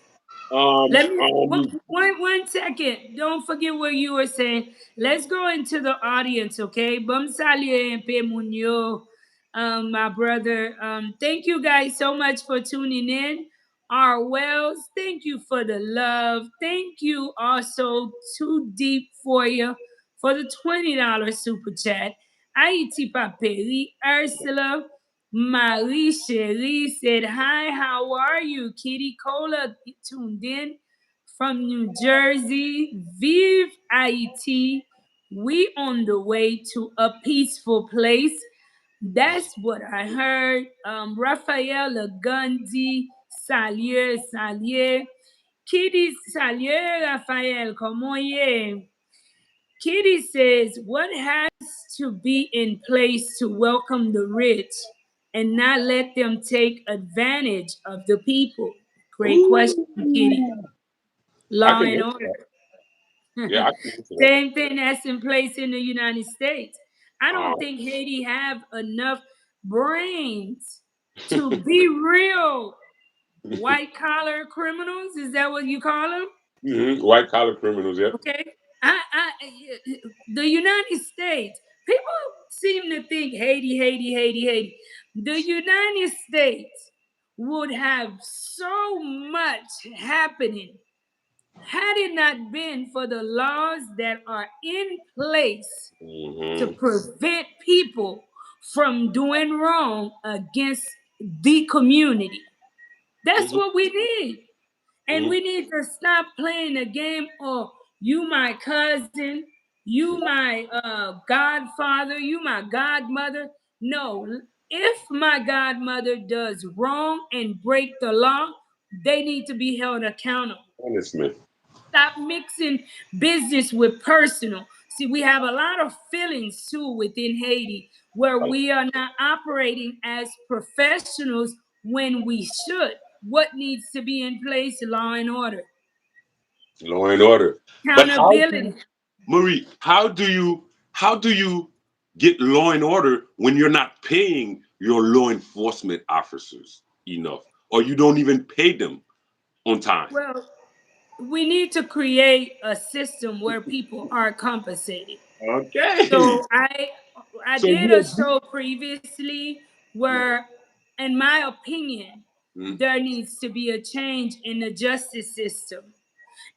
Um, Let me um, one second. Don't forget what you were saying. Let's go into the audience, okay? Bum salie and pe munyo, my brother. Thank you guys so much for tuning in. Our Wells, thank you for the love. Thank you also too deep for you for the $20 super chat. Haiti Paperi, Ursula, Marie Cherie said, "Hi, how are you?" Kitty Cola tuned in from New Jersey. Vive Haiti. We on the way to a peaceful place. That's what I heard. Raphael Lagundi, Salier, Salier. Kitty Salier, Raphael, comment est? Kitty says, what has to be in place to welcome the rich and not let them take advantage of the people? Great question, Kitty. ooh, I Law can and answer that. order. Yeah, I can answer that. Same thing that's in place in the United States. I don't Um, think Haiti have enough brains to be real white collar criminals. Is that what you call them? White collar criminals. Yeah. Okay. The United States, people seem to think Haiti, Haiti, Haiti, Haiti. The United States would have so much happening had it not been for the laws that are in place to Hmm. prevent people from doing wrong against the community. That's Hmm. what we need. And Hmm. we need to stop playing the game of you my cousin, you my godfather, you my godmother. No, if my godmother does wrong and break the law, they need to be held accountable. Punishment. Stop mixing business with personal. See, we have a lot of feelings too within Haiti where we are not operating as professionals when we should. What needs to be in place? Law and order, Law and order. But how do accountability. you, Marie? How do you get law and order when you're not paying your law enforcement officers enough, or you don't even pay them on time? Well, we need to create a system where people are compensated. Okay. So I So did you a agree? show previously where, in my opinion, Mhm. there needs to be a change in the justice system.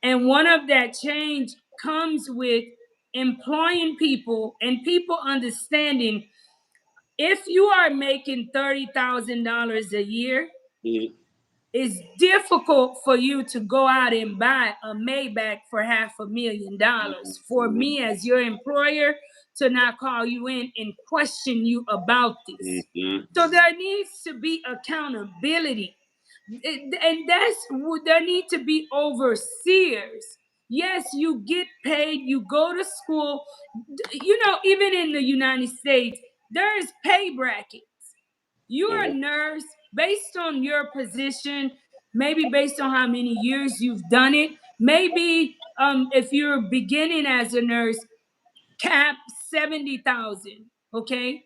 And one of that change comes with employing people and people understanding if you are making $30,000 a year, Mhm. It's difficult for you to go out and buy a Maybach for $500,000. For me, as your employer, to not call you in and question you about this. Mm-hmm. So there needs to be accountability. And there need to be overseers. Yes, you get paid, you go to school. Even in the United States, there is pay bracket. You're a Mm-hmm. nurse based on your position, maybe based on how many years you've done it. Maybe if you're beginning as a nurse, cap 70,000. Okay,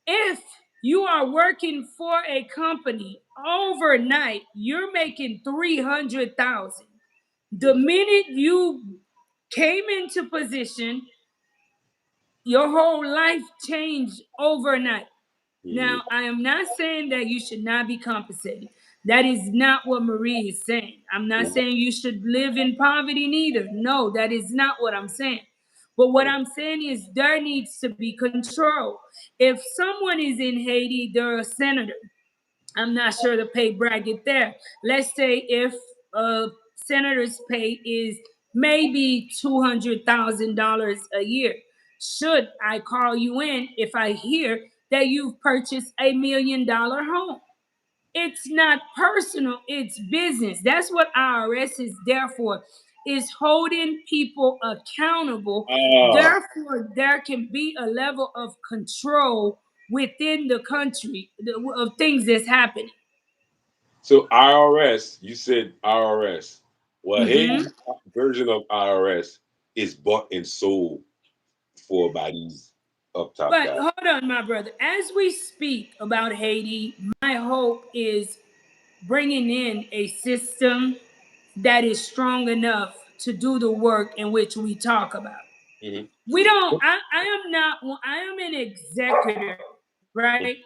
if you are working for a company overnight, you're making 300,000. The minute you came into position, your whole life changed overnight. Now, I am not saying that you should not be compensated. That is not what Marie is saying. I'm not saying you should live in poverty neither. No, that is not what I'm saying. But what I'm saying is there needs to be control. If someone is in Haiti, they're a senator. I'm not sure the pay bracket there. Let's say if a senator's pay is maybe $200,000 a year. Should I call you in if I hear that you've purchased $1 million home? It's not personal, it's business. That's what IRS is there for, is holding people accountable. Ah, Therefore, there can be a level of control within the country of things that's happening. so IRS, you said IRS. Well, Hmm. Haiti version of IRS is bought and sold for by these up top But guys. hold on, my brother. As we speak about Haiti, my hope is bringing in a system that is strong enough to do the work in which we talk about. Mm-hmm. We don't, I am not, I am an executor, right?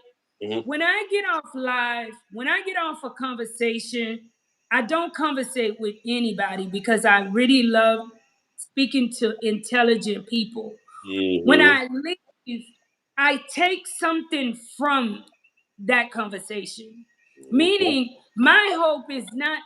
Mm-hmm. When I get off live, when I get off a conversation, I don't conversate with anybody because I really love speaking to intelligent people. When Mm-hmm. I leave, I take something from that conversation. Mm-hmm. Meaning, my hope is not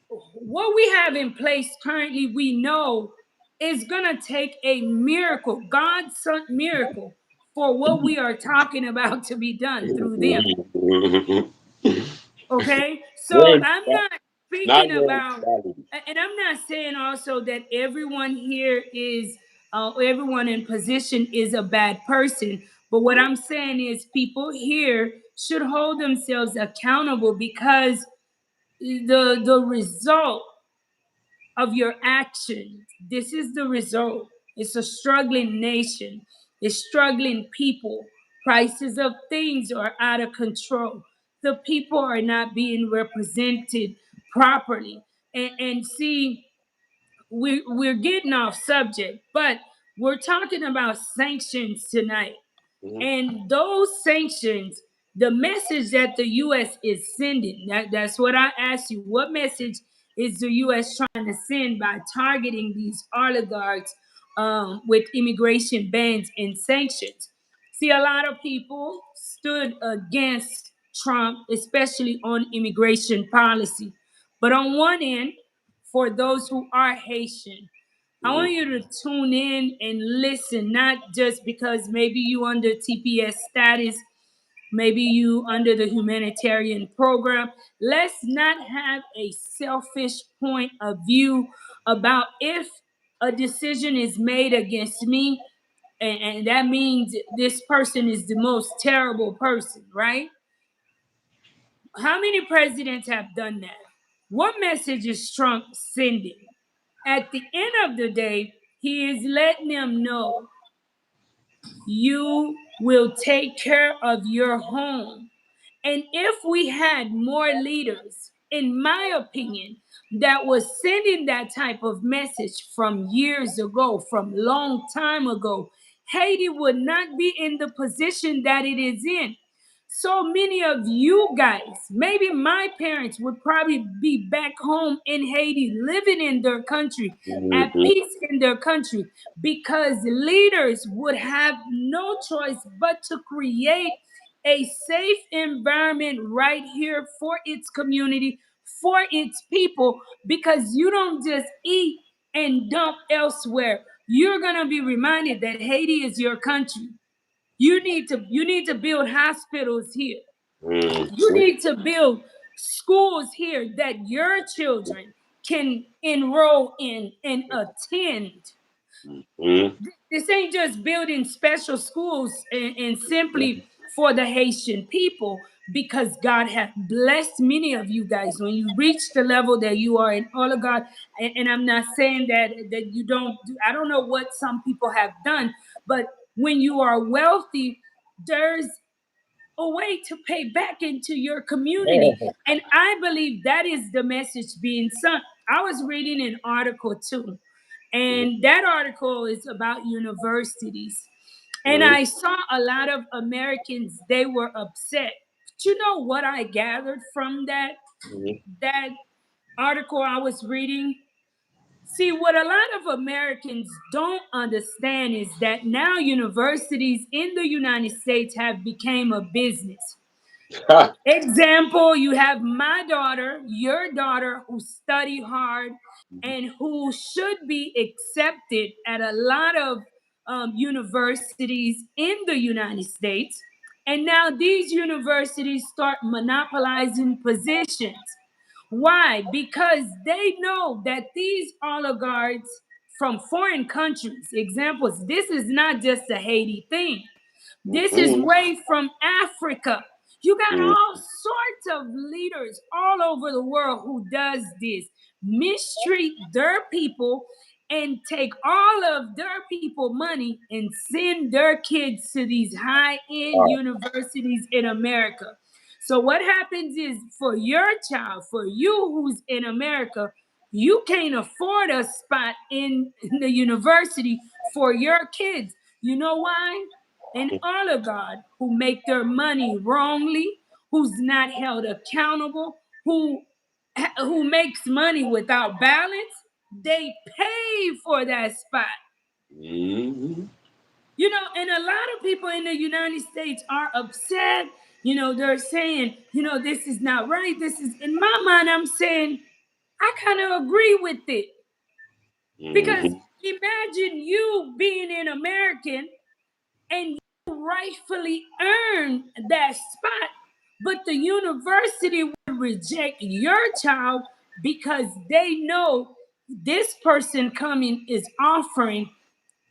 what we have in place currently, we know is going to take a miracle, God sent miracle, for what we are talking about to be done through them. Mm-hmm. Okay, so Very I'm not not speaking very about, quality. and I'm not saying also that everyone here is, everyone in position is a bad person. But what I'm saying is, people here should hold themselves accountable because the result of your actions, this is the result. It's a struggling nation. It's struggling people. Prices of things are out of control. The people are not being represented properly. And see, we're getting off subject, but we're talking about sanctions tonight. Mm-hmm. And those sanctions, the message that the U.S. is sending, that's what I asked you. What message is the U.S. trying to send by targeting these oligarchs with immigration bans and sanctions? See, a lot of people stood against Trump, especially on immigration policy. But on one end, for those who are Haitian, I want you to tune in and listen, not just because maybe you under TPS status, maybe you under the humanitarian program. Let's not have a selfish point of view about if a decision is made against me, and that means this person is the most terrible person, right? How many presidents have done that? What message is Trump sending? At the end of the day, he is letting them know you will take care of your home. And if we had more leaders, in my opinion, that was sending that type of message from years ago, from long time ago, Haiti would not be in the position that it is in. So many of you guys, maybe my parents would probably be back home in Haiti, living in their country, at Mm-hmm. peace in their country, because leaders would have no choice but to create a safe environment right here for its community, for its people, because you don't just eat and dump elsewhere. You're going to be reminded that Haiti is your country. You need to build hospitals here. You Mm-hmm. need to build schools here that your children can enroll in and attend. Mm-hmm. This ain't just building special schools and simply for the Haitian people, because God has blessed many of you guys when you reach the level that you are an oligarch. And I'm not saying that you don't do, I don't know what some people have done, but when you are wealthy, there's a way to pay back into your community. And I believe that is the message being sent. I was reading an article too, and that article is about universities. And Mm-hmm. I saw a lot of Americans, they were upset. But you know what I gathered from that article I was reading? See, what a lot of Americans don't understand is that now universities in the United States have become a business. Example, you have my daughter, your daughter, who study hard and who should be accepted at a lot of universities in the United States. And now these universities start monopolizing positions. Why? Because they know that these oligarchs from foreign countries, examples, this is not just a Haiti thing. This is Mm-hmm. way from Africa. You got all sorts of leaders all over the world who does this. Mistreat their people and take all of their people money and send their kids to these high-end universities in America. So what happens is, for your child, for you who's in America, you can't afford a spot in the university for your kids. You know why? An oligarch who make their money wrongly, who's not held accountable, who makes money without balance, they pay for that spot. Mm-hmm. And a lot of people in the United States are upset. They're saying, this is not right. This is, in my mind, I'm saying, I kind of agree with it. Because Mm-hmm. imagine you being an American and you rightfully earn that spot, but the university will reject your child because they know this person coming is offering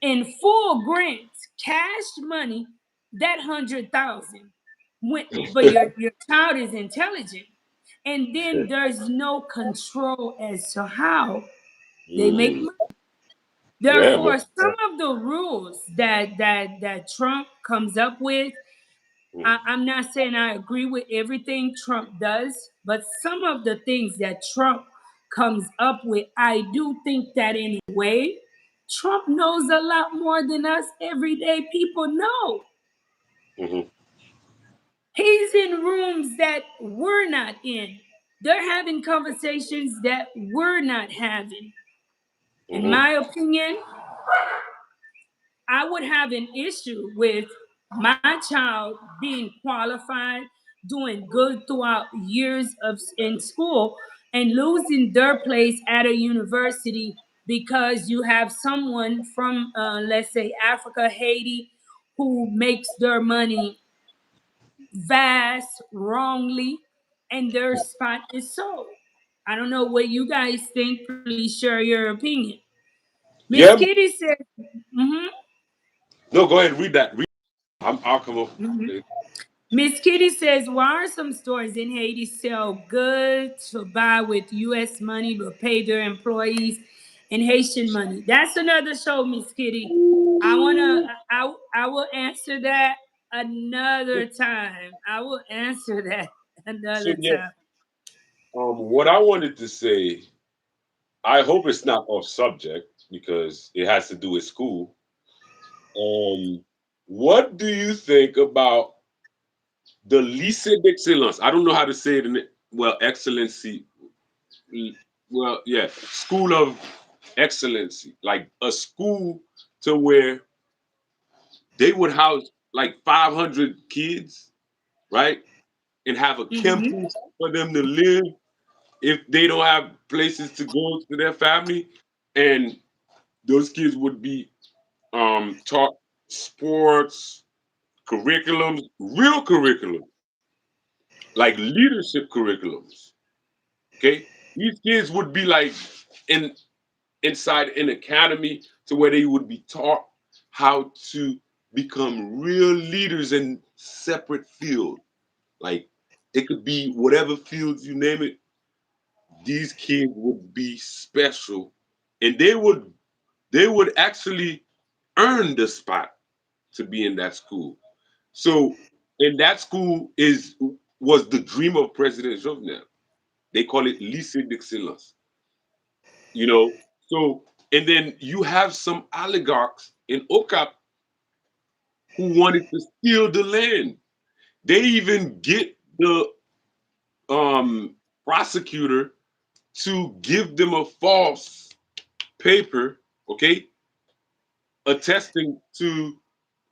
in full grants, cash money, that 100,000. But your child is intelligent, and then there's no control as to how they make Mm-hmm. money. Yeah, man. Therefore, some of the rules that Trump comes up with, I'm not saying I agree with everything Trump does, but some of the things that Trump comes up with, I do think that in a way, Trump knows a lot more than us everyday people know. Mm-hmm. He's in rooms that we're not in. They're having conversations that we're not having. In Mm-hmm. my opinion, I would have an issue with my child being qualified, doing good throughout years of in school, and losing their place at a university because you have someone from, let's say, Africa, Haiti, who makes their money vast wrongly, and their spot is sold. I don't know what you guys think. Please share your opinion. Miss Yeah. Kitty said, mm-hmm, No, go ahead. Read that. Read. I'll come up. mm-hmm. Miss Kitty says, why are some stores in Haiti sell goods to buy with U.S. money but pay their employees in Haitian money? That's another show, Miss Kitty. I will answer that another time. I will answer that So another yeah, time. what I wanted to say, I hope it's not off subject because it has to do with school. What do you think about the lycée d'excellence? I don't know how to say it well, excellency. Well, yeah, school of excellency, like a school to where they would house like 500 kids. right? And have a Mm-hmm. campus for them to live if they don't have places to go to their family. And those kids would be taught sports, curriculums, real curriculum, like leadership curriculums. Okay, these kids would be like in inside an academy to where they would be taught how to become real leaders in separate fields. Like it could be whatever fields you name it. These kids would be special, and they would actually earn the spot to be in that school. So, and that school is was the dream of President Jovenel. They call it Lycée d'Excellence. You know, so and then you have some oligarchs in Okap who wanted to steal the land. They even get the prosecutor to give them a false paper, okay, attesting to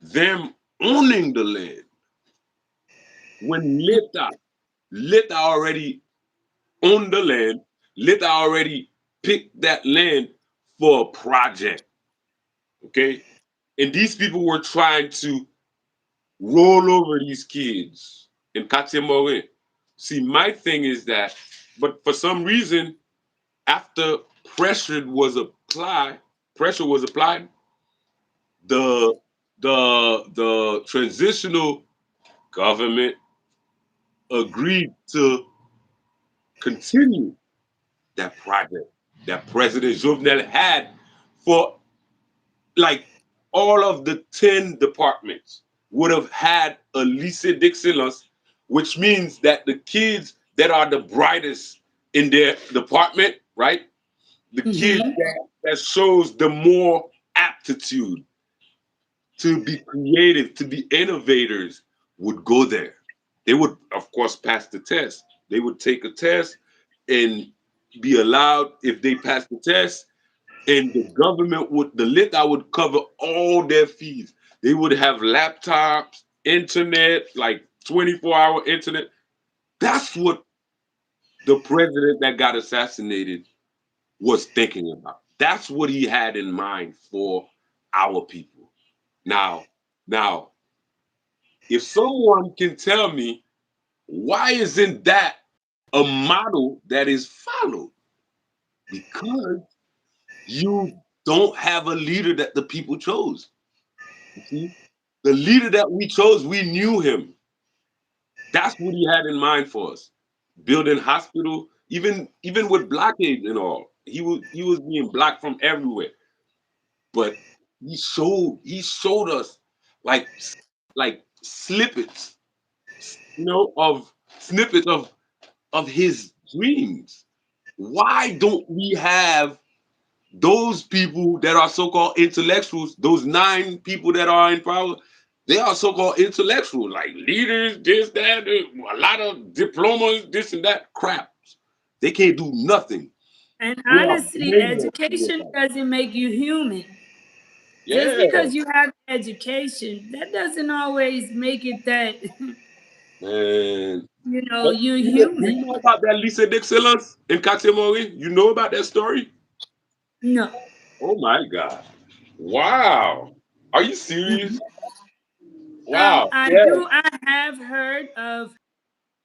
them owning the land when Leta already owned the land. Leta already picked that land for a project, okay? And these people were trying to roll over these kids in Katemore. See, my thing is that, but for some reason, after pressure was applied, pressure was applied, the the transitional government agreed to continue that project that President Jovenel had for like all of the 10 departments would have had a lycée d'excellence, which means that the kids that are the brightest in their department, right? The kids Mm-hmm. that shows the more aptitude to be creative, to be innovators would go there. They would, of course, pass the test. They would take a test and be allowed, if they pass the test, and the government would, the LITA would cover all their fees. They would have laptops, internet, like 24-hour internet. That's what the president that got assassinated was thinking about. That's what he had in mind for our people. Now, now, if someone can tell me why isn't that a model that is followed? Because you don't have a leader that the people chose. You see, the leader that we chose, we knew him. That's what he had in mind for us. Building hospital, even with blockades and all. He was being blocked from everywhere. But he showed us like like snippets of his dreams. Why don't we have those people that are so-called intellectuals, those 9 people that are in power? They are so-called intellectuals, like leaders, this, that, a lot of diplomas, this and that crap. They can't do nothing. And They are honestly, education brainwashed. doesn't make you human. Just Yeah, because you have education, that doesn't always make it that man. But you're do you human. know about that Lisa d'Excellence in Katemori? You know about that story? No. Oh my God. Wow. Are you serious? Mhm. Wow. I Yeah. do. I have heard of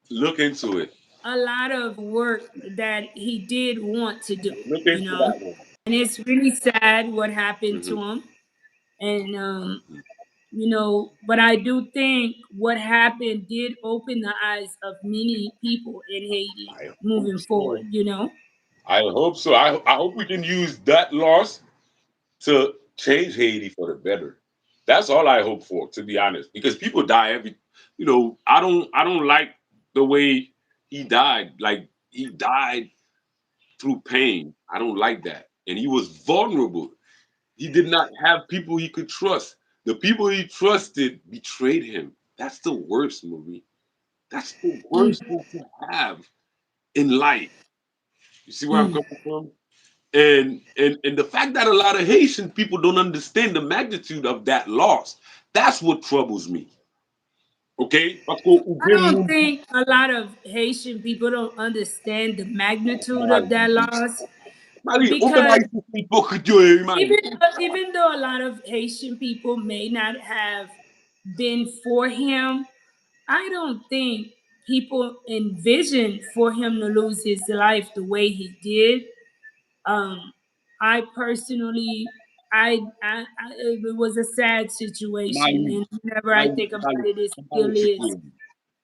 Look into it. a lot of work that he did want to do, Look into that one. and it's really sad what happened Hmm. to him. And but I do think what happened did open the eyes of many people in Haiti I hope moving so. forward. I hope so. I hope we can use that loss to change Haiti for the better. That's all I hope for, to be honest. Because people die I don't like the way he died. Like he died through pain. I don't like that. And he was vulnerable. He did not have people he could trust. The people he trusted betrayed him. That's the worst, Marie. That's the worst Mm, thing to have in life. You see where I'm mm. coming from? And the fact that a lot of Haitian people don't understand the magnitude of that loss, that's what troubles me. OK? Parce que ou I gen don't moun think a lot of Haitian people don't understand the magnitude of that loss Mali, on peut because haïtien hypocrite yo, even imagine. even though a lot of Haitian people may not have been for him, I don't think people envisioned for him to lose his life the way he did. Um, I personally, it was a sad situation, Mali, and whenever I Mali, think about Mali, it, it on parle still un petit is. créole.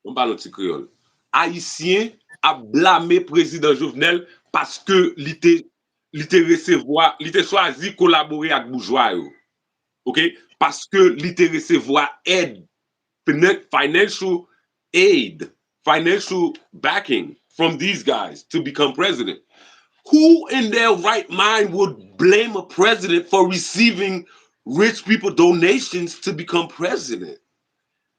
On parle un petit créole. Haïtien a blâmé président Jovenel parce que il était choisi collaborer avec bourgeois yo. OK? Parce que il était recevoir aide, financial aid, financial backing from these guys to become president. Who in their right mind would blame a president for receiving rich people donations to become president?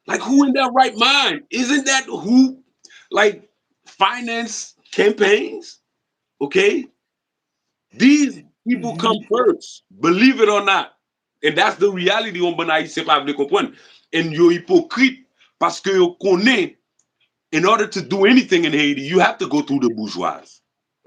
Like, who in their right mind? Isn't that who, like, finance campaigns? Okay, these people come Mhm. first, believe it or not, and that's the reality. On banaï, c'est pas vrai comprendre. And you're hypocrite parce que you connais. In order to do anything in Haiti, you have to go through the bourgeois.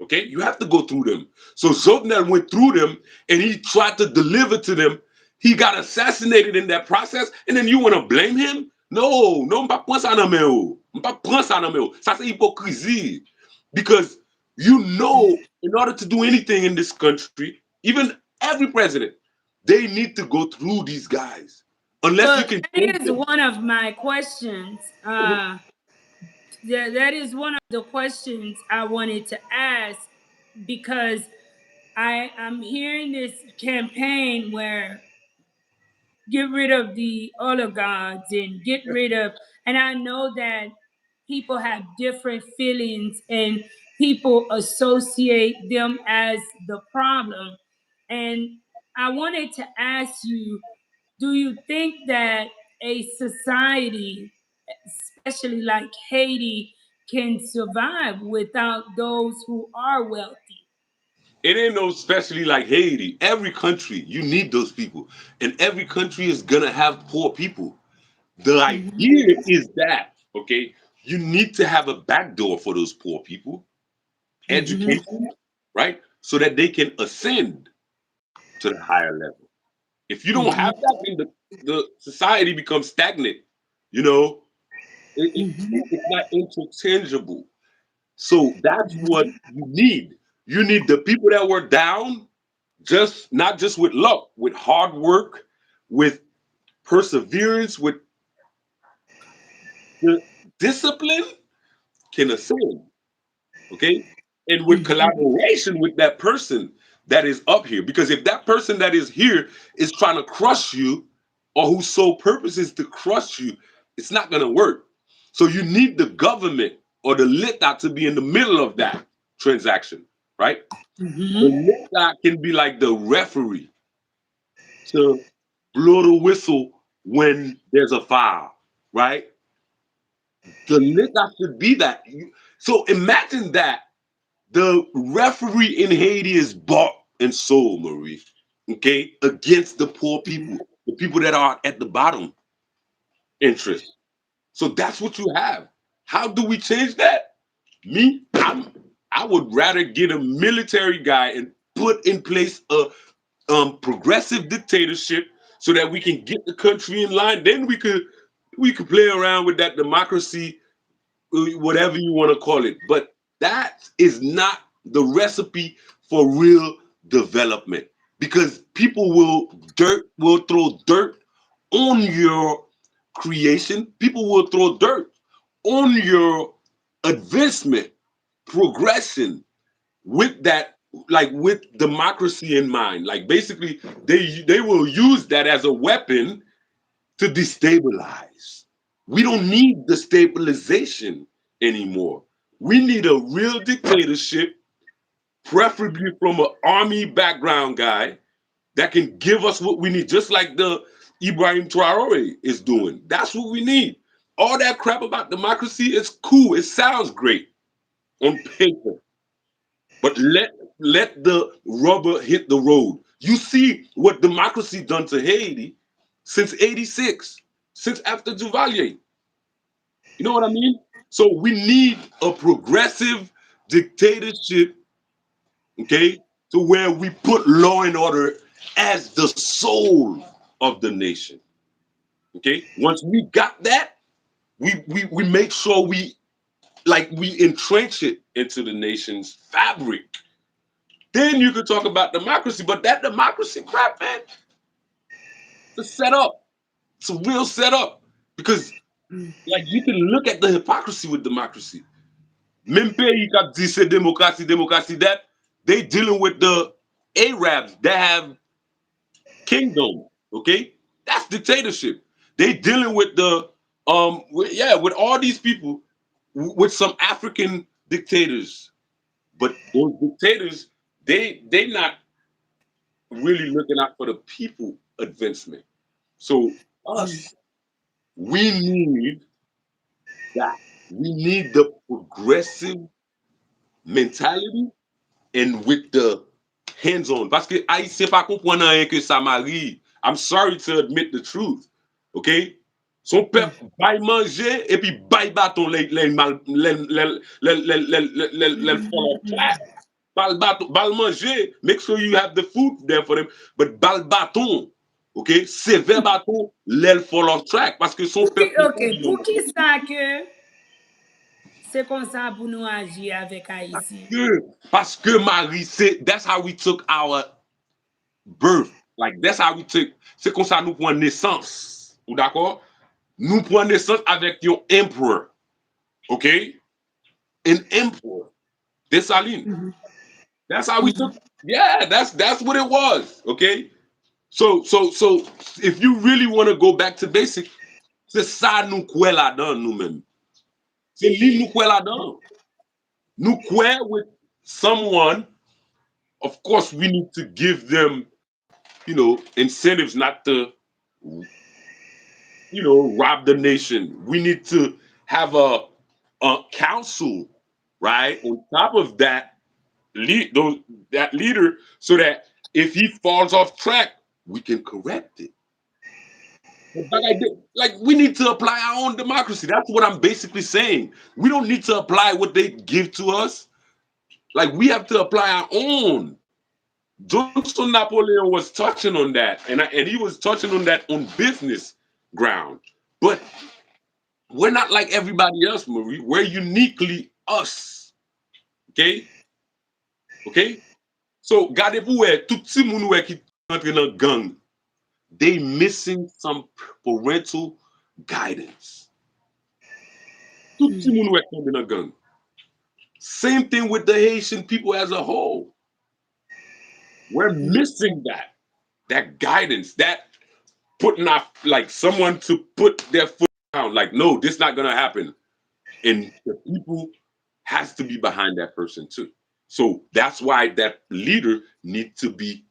Okay, you have to go through them. So Jovenel went through them and he tried to deliver to them. He got assassinated in that process, and then you want to blame him? No, no, m'pa prendre ça dans main ou. M'pa prendre ça dans main ou. Ça c'est hypocrisie. Because you know, in order to do anything in this country, even every president, they need to go through these guys. Unless you Well, can that change is them. one of my questions. That is one of the questions I wanted to ask because I'm hearing this campaign where get rid of the oligarchs and get rid of, and I know that people have different feelings and people associate them as the problem. And I wanted to ask you, do you think that a society, especially like Haiti, can survive without those who are wealthy? It ain't no especially like Haiti. Every country, you need those people. And every country is gonna have poor people. The Mhm, idea is that, okay, you need to have a back door for those poor people, mhm, education, right? So that they can ascend to the higher level. If you don't mhm, have that, then the society becomes stagnant. You know, it's not interchangeable. So that's what you need. You need the people that were down, just not just with luck, with hard work, with perseverance, with the discipline can ascend, okay? And with mhm, collaboration with that person that is up here. Because if that person that is here is trying to crush you, or whose sole purpose is to crush you, it's not gonna work. So you need the government or the LITA to be in the middle of that transaction, right? The mhm, LITA can be like the referee to blow the whistle when there's a foul, right? The liquor should be that. So imagine that the referee in Haiti is bought and sold, Marie, okay, against the poor people, the people that are at the bottom interest. So that's what you have. How do we change that? Me, I would rather get a military guy and put in place a progressive dictatorship so that we can get the country in line. Then we could play around with that democracy, whatever you want to call it. But that is not the recipe for real development because people will throw dirt on your creation. People will throw dirt on your advancement, progression with that, like with democracy in mind. Like basically, they will use that as a weapon to destabilize. We don't need the stabilization anymore. We need a real dictatorship, preferably from an army background guy that can give us what we need, just like the Ibrahim Traore is doing. That's what we need. All that crap about democracy is cool. It sounds great on paper, but let the rubber hit the road. You see what democracy done to Haiti since '86, since after Duvalier. You know what I mean? So we need a progressive dictatorship, okay, to where we put law and order as the soul of the nation. Okay, once we got that, we make sure we entrench it into the nation's fabric. Then you could talk about democracy, but that democracy crap, man, it's a setup. It's a real setup because like you can look at the hypocrisy with democracy. Même pays qui dit c'est démocratie, démocratie, that they dealing with the Arabs that have kingdom. Okay, that's dictatorship. They dealing with with all these people with some African dictators, but those dictators they not really looking out for the people advancement. So us, we need that. We need the progressive mentality and with the hands on. Parce que Haïtien pas comprendre rien que ça m'arrive. I'm sorry to admit the truth. OK? Son peuple bail manger et puis bail bâton les follow track. Bal bâton, bal manger. Make sure you have the food there for them. But bal bâton, OK? Sévère bâton, les fall off track. Parce que son peuple n'est pas Ok, bien. pour qui ça que c'est comme ça pour nous agir avec Haïtien? Parce que Marie, that's how we took our birth. Like, that's how we took. C'est comme ça nous prenons naissance. Ou d'accord? Nous prenons naissance avec un emperor. OK? An emperor. Dessalines. That's how we took. Yeah, that's what it was. Okay? So if you really want to go back to basic, c'est ça nous quoi là-dedans nous-mêmes. C'est lui nous quoi là-dedans. Nous quoi with someone, of course, we need to give them, incentives not to, rob the nation. We need to have a council, right? On top of that, that leader, so that if he falls off track, we can correct it. Like we need to apply our own democracy. That's what I'm basically saying. We don't need to apply what they give to us. Like we have to apply our own. Johnson Napoleon was touching on that, and he was touching on that on business ground. But we're not like everybody else, Marie. We're uniquely us. Okay? Okay? So, gardez-vous, tout petit moun qui entre dans gang, they missing some parental guidance. Tout petit moun qui entre dans gang. Same thing with the Haitian people as a whole. We're missing that guidance, that putting off like someone to put their foot down. Like, no, this not gonna happen. And the people has to be behind that person too. So that's why that leader needs to be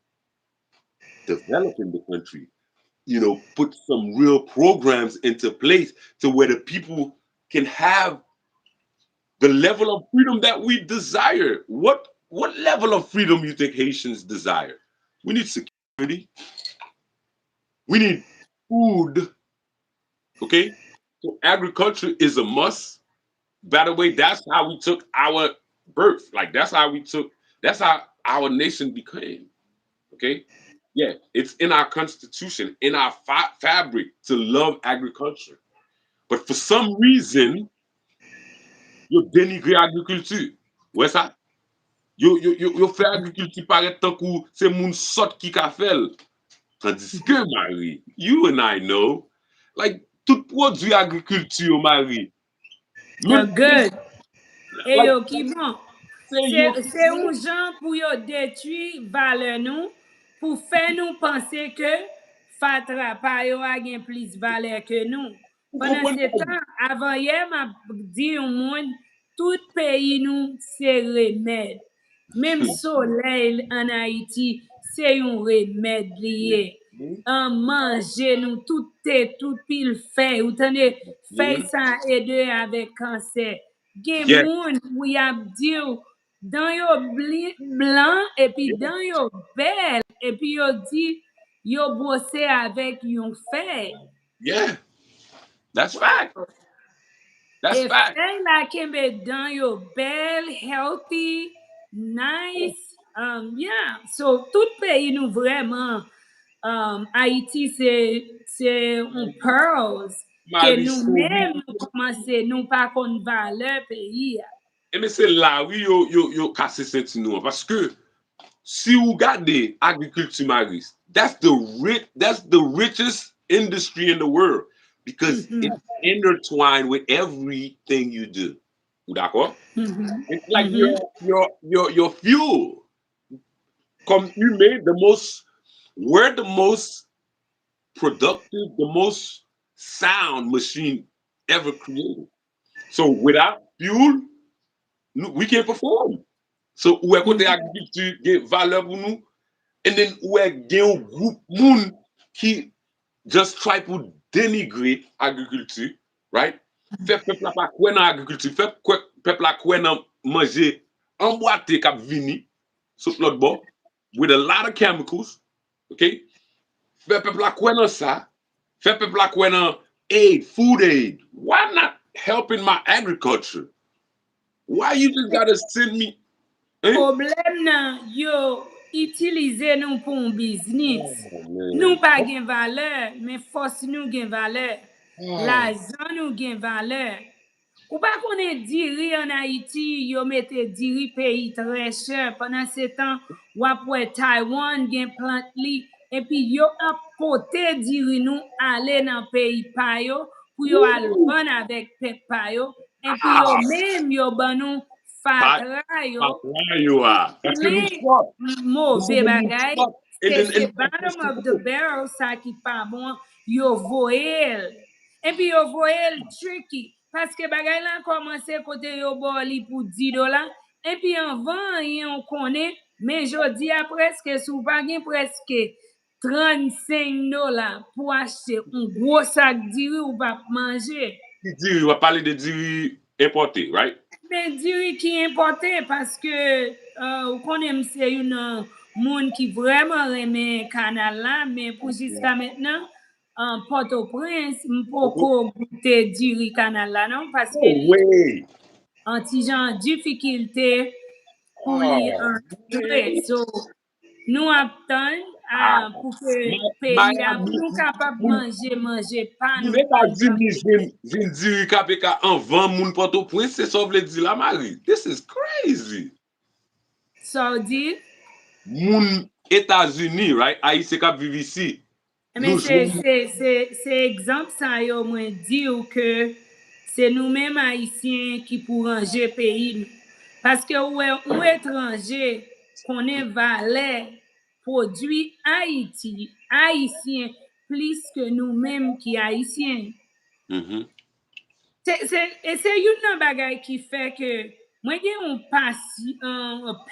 developing the country. Put some real programs into place to where the people can have the level of freedom that we desire. What level of freedom you think Haitians desire? We need security. We need food. Okay? So agriculture is a must. By the way, that's how we took our birth. Like that's how our nation became. Okay? Yeah, it's in our constitution, in our fabric to love agriculture. But for some reason, you dénigrer agriculture. Ouais ça? Yo fait agriculture paraître tant que c'est moun sot qui ka fait. Tandis que, Marie, you and I know, like, tout produit agriculture, Marie, même, Good. Et like, yo qui bon. say C'est you, un genre pour yo détruire valeur nous pour faire nous penser que fatra pa yo a gen plus valeur que nous. vous Pendant comprenez? ce temps, avant hier m'a dit au monde tout pays nous c'est remède. Même soleil en Haïti, c'est un remède lié. En manger nous tout pile fait. Ou tande fait Mhm. ça aider avec cancer. Gen Yeah, moun ou y ap di ou dan yo blanc et puis dan yo bel et puis yo di yo bosse avec yon fait. yeah, that's fact. That's E fact. fey la kembe dan yo bel, healthy, nice. Yeah. So, tout peyi nou vreman, Haiti se un pearls ke Mali nou souris. men nou komanse nou pa kon valeur peyi ya. Et mais c'est là, oui, yo cassé senti nous. Parce que si vous regardez agriculture maris, that's the richest industry in the world because Mhm, it's intertwined with everything you do. Vous d'accord? mhm, It's like mhm. your fuel. Comme humain, we're the most productive, the most sound machine ever created. So without fuel, we can't perform. So ou e kote Mhm. agriculture gen valeur pou nou, and then ou e gen yon group moun ki just try pou denigre agriculture, right? Fe pepl la pa kwen nan agriculture, pepl la kwen nan manje anboate kap vini, sot lot bo, with a lot of chemicals, okay? Fe pepl la kwen nan sa, fe pepl la kwen nan aid, food aid. Why not helping my agriculture? Why you just gotta send me, eh? Problem nan yo itilize nou pou un biznis. Oh Nou man. pa gen valeur, men fos nou gen valeur. La Oh. jan nou gen valeur. Ou pa konen diri an Haiti, yo mette diri peyi tre cher. Pendan se tan, wapwe Taiwan gen plant li, epi yo apote diri nou ale nan peyi payo, pou yo al Woo. ban avek pep payo, epi yo Ah. menm yo ban nou Pat, fatra pat yo, la yo ki a. Parce que nous plein swap. Nous mauvais sommes nous bagay. swap. And then, Se and bottom of the barrel sa ki pa bon, yo voel. E pi yo voel tricky. Paske bagay lan komanse kote yo bo li pou $10. E pi an van yon konen, men jodi a preske sou pa gen preske $35 pou achete un gros sac diri ou pa manje. diri, on va parler de diri importé, right? Ben diri ki importe paske ou konen mse yon moun ki vreman reme kanal la, men pou jiska metnan, Port-au-Prince, Okay. mpoko goute diri kanal la non, paske No li way. an ti jan difikilte pou li Oh, entre. man. So, nou ap tan Ah. pou ke peyi ya, pou Miami, nou kapap manje pa moun nou an Etats-Unis, kapap. jen diri kape ka an van moun Port-au-Prince, se so vle di la mari. This is crazy. Saudi. Moun Etats-Unis, right? Aïe se kap vivi si. Men Nou jwen. se ekzamp sa yo mwen di ou ke se nou menm Haitien ki pou ranje peyi nou. Paske ou etranje konen vale prodwi Haiti, Haitien, plis ke nou menm ki Haitien. Mhm. Se yon nan bagay ki fe ke mwen gen un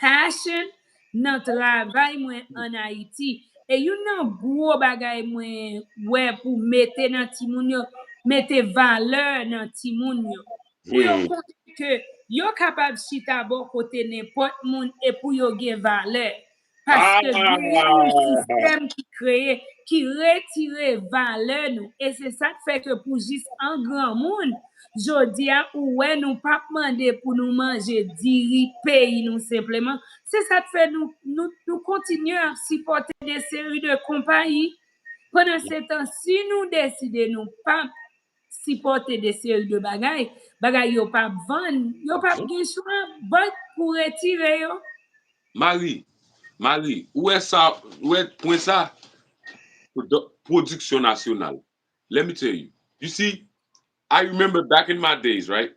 passion nan travay mwen an Haiti. E yon nan gwo bagay mwen wè pou mette nan timoun yo, mette valeur nan timoun yo. Pou yo Hmm. konti ke yo kapab chita bo kote nepot moun e pou yo gen valeur. Paske gen yon Ah! sistem ki kreye, ki retire valeur nou. E se sa te fe ke pou jis an gran moun, jodi a ouwe nou pa mande pou nou manje diri peyi nou simplement. Se sa te fe nou kontinye a sipote de seri de kompanyi. Pendant se tan, si nou deside nou pa sipote de seri de bagay, bagay yo pa van, yo pa gen chwa, bot pou retire yo. Marie, Marie, où est point ça? Production nationale. Let me tell you. You see, I remember back in my days, right?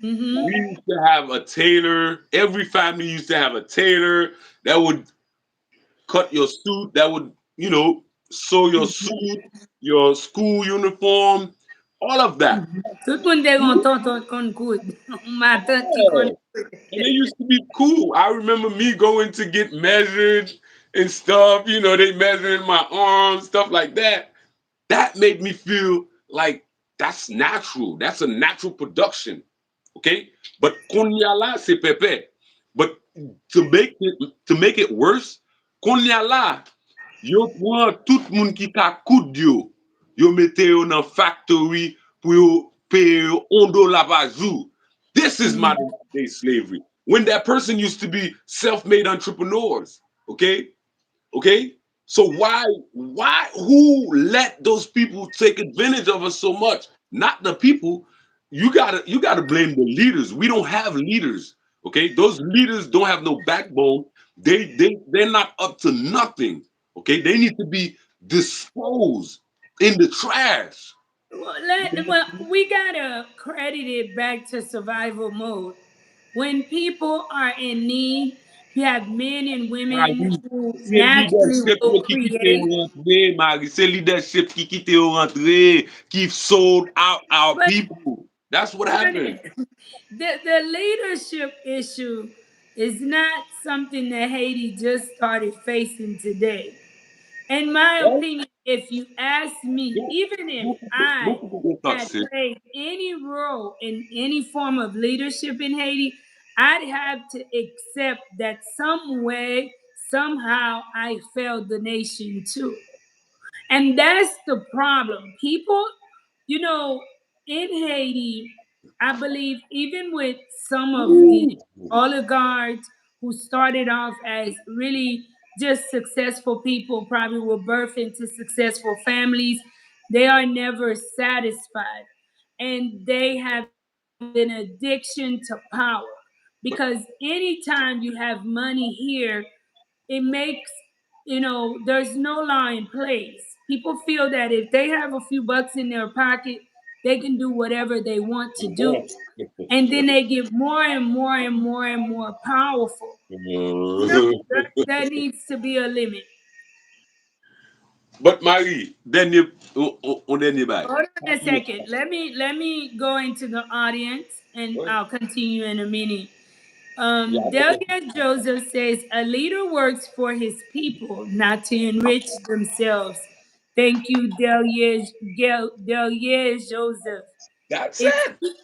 We Mhm. used to have a tailor. Every family used to have a tailor that would cut your suit, that would, sew your suit, your school uniform, all of that. Tout moun de gon tonton kon koud. Ma tante ki kon Yeah. And it used to be cool. I remember me going to get measured and stuff. They measuring my arms, stuff like that. That made me feel like that's natural. That's a natural production. Okay? But Konyala c'est pepe. But to make it worse, Konyala, yo pran tout moun ki ka koud yo. Yo mette yo nan factory pou yo pay $1 par jour. This is Mm. modern day slavery. When that person used to be self-made entrepreneurs, okay? Okay? So who let those people take advantage of us so much? Not the people. You gotta blame the leaders. We don't have leaders. Okay? Those leaders don't have no backbone. They're not up to nothing. Okay? They need to be disposed in the trash. Well, we gotta credit it back to survival mode. When people are in need, you have men and women Marie, who c'est naturally leadership will yo qui quitte create. ou rentre, Marie. C'est leadership qui quitte ou rentre, qui sold out our But people. That's what happened. the leadership issue is not something that Haiti just started facing today. In my Right? opinion, if you ask me, Don't, even if don't, I don't people get had upset. played any role in any form of leadership in Haiti, I'd have to accept that some way, somehow, I failed the nation too. And that's the problem. People, you know, in Haiti, I believe even with some of the Ooh. oligarchs who started off as really just successful people, probably were birthed into successful families, they are never satisfied. And they have developed an addiction to power. But Because anytime you have money here, it makes, there's no law in place. People feel that if they have a few bucks in their pocket, they can do whatever they want to do. And then they get more and more and more and more powerful. No, there needs to be a limit. but Marie, then you on any bag. Hold on a second. Let me go into the audience and I'll continue in a minute. Yeah. Delia Joseph says a leader works for his people, not to enrich themselves. Thank you, Delia Joseph. That's It's it.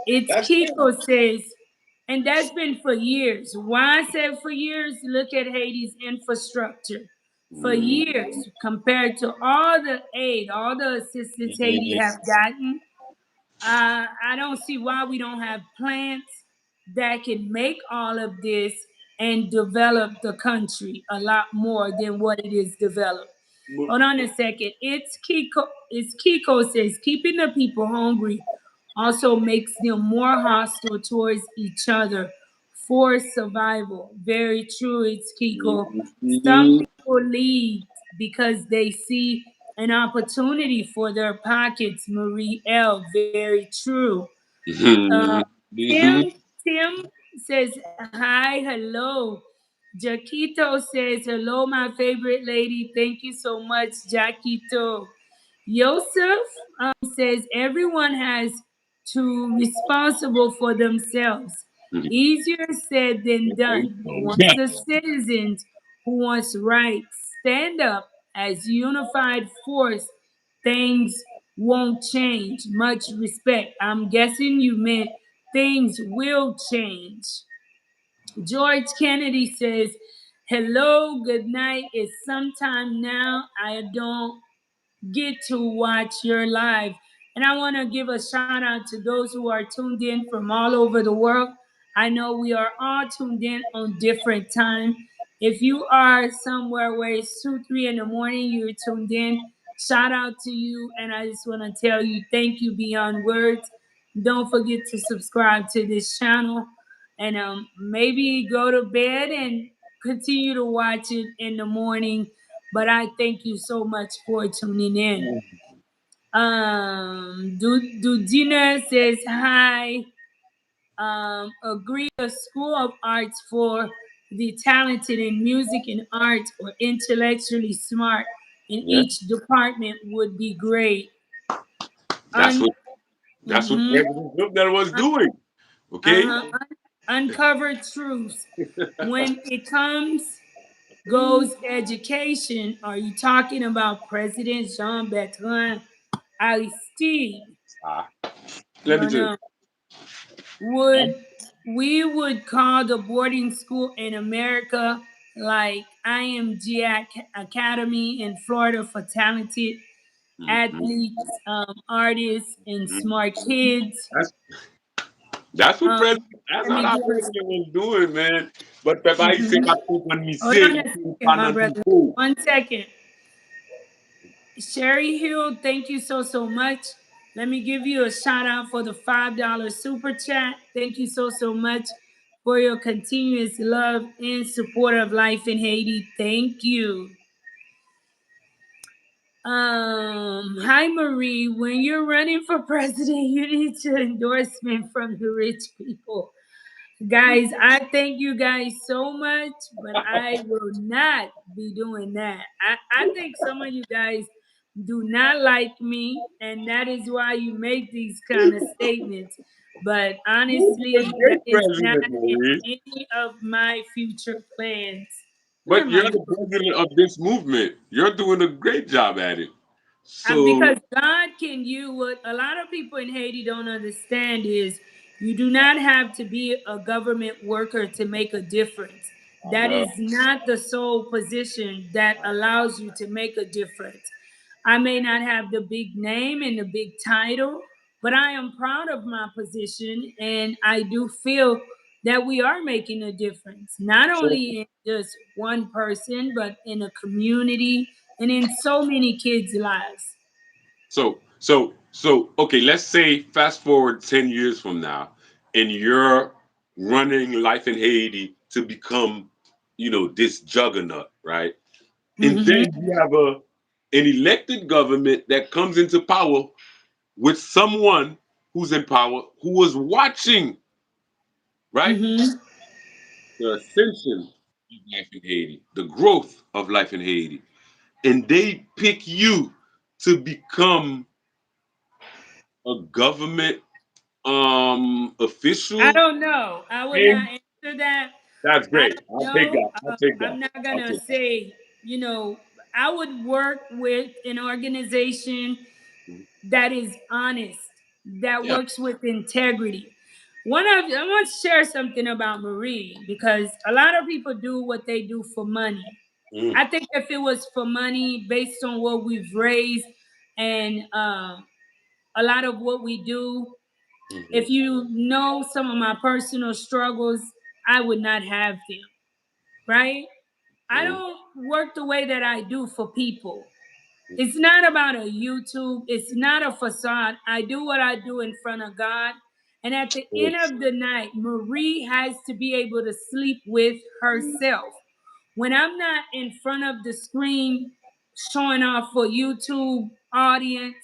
it's That's it. Kiko says, and that's been for years. Why I said for years? Look at Haiti's infrastructure. For Mm. years, compared to all the aid, all the assistance Haiti have Yes. gotten, I don't see why we don't have plants that can make all of this and develop the country a lot more than what it is developed. Hold on a second. It's Kiko. It's Kiko says keeping the people hungry also makes them more hostile towards each other for survival. Very true. It's Kiko. Some Mhm. people lead because they see an opportunity for their pockets. Marie L. Very true. Uh, Mhm. Tim Mhm. Tim says hi, hello. Jaquito says hello, my favorite lady. Thank you so much, Jaquito. Yosef says everyone has to responsible for themselves. Easier said than done. But once the citizens who wants rights stand up as unified force, things won't change. Much respect. I'm guessing you meant things will change. George Kennedy says, hello, good night. It's sometime now. I don't get to watch your live. And I want to give a shout out to those who are tuned in from all over the world. I know we are all tuned in on different time. If you are somewhere where it's 2, 3 in the morning, you're tuned in. Shout out to you. And I just want to tell you thank you beyond words. Don't forget to subscribe to this channel and maybe go to bed and continue to watch it in the morning. But I thank you so much for tuning in. Dudina says hi. Agree a school of arts for the talented in music and art or intellectually smart in Yeah. each department would be great. That's Un, what that's what mhm, President Trump was doing. Okay. uh-huh, uncover truths. When it comes goes education, are you talking about President Jean Bertrand Aristide? Ah, let me No, tell you. no. We would call the boarding school in America like IMG Academy in Florida for talented. Mhm. athletes, artists, and Mhm. smart kids. That's that's what Um, president. That's let what me our give us. president was doing, man. But Papa, he said, Mhm. "I think when me Hold say, on you a can't second, find my a brother. people." 1 second. Sherry Hill, thank you so much. Let me give you a shout out for the $5 super chat. Thank you so much for your continuous love and support of life in Haiti. Thank you. Hi Marie. When you're running for president, you need to endorsement from the rich people. Guys, I thank you guys so much, but I will not be doing that. I think some of you guys do not like me, and that is why you make these kind of statements. But You're a honestly, that great is not president, in Marie. any of my future plans. Where But you're my the president of this movement. You're doing a great job at it. So, because God can use what a lot of people in Haiti don't understand is you do not have to be a government worker to make a difference. I That know. is not the sole position that allows you to make a difference. I may not have the big name and the big title, but I am proud of my position and I do feel that we are making a difference, not So, only in just one person, but in a community and in so many kids' lives. okay, let's say fast forward 10 years from now, and you're running life in Haiti to become, this juggernaut, right? And then Mm-hmm. you have an elected government that comes into power with someone who's in power who was watching, right? Mm-hmm. The ascension of life in Haiti, the growth of life in Haiti. And they pick you to become a government I official. don't know. I would not And answer that. that's I great. don't I'll take know. that. I'll take that. I'm not I'll gonna take that. say. You know, I would work with an organization Mhm. that is honest, that Yeah. works with integrity. I want to share something about Marie because a lot of people do what they do for money. Mm, I think if it was for money, based on what we've raised and a lot of what we do, mhm, if you know some of my personal struggles, I would not have them, right? I mhm, don't work the way that I do for people. It's not about a YouTube, it's not a facade. I do what I do in front of God. And at the end mhm. of the night, Marie has to be able to sleep with herself. When I'm not in front of the screen showing off for YouTube audience,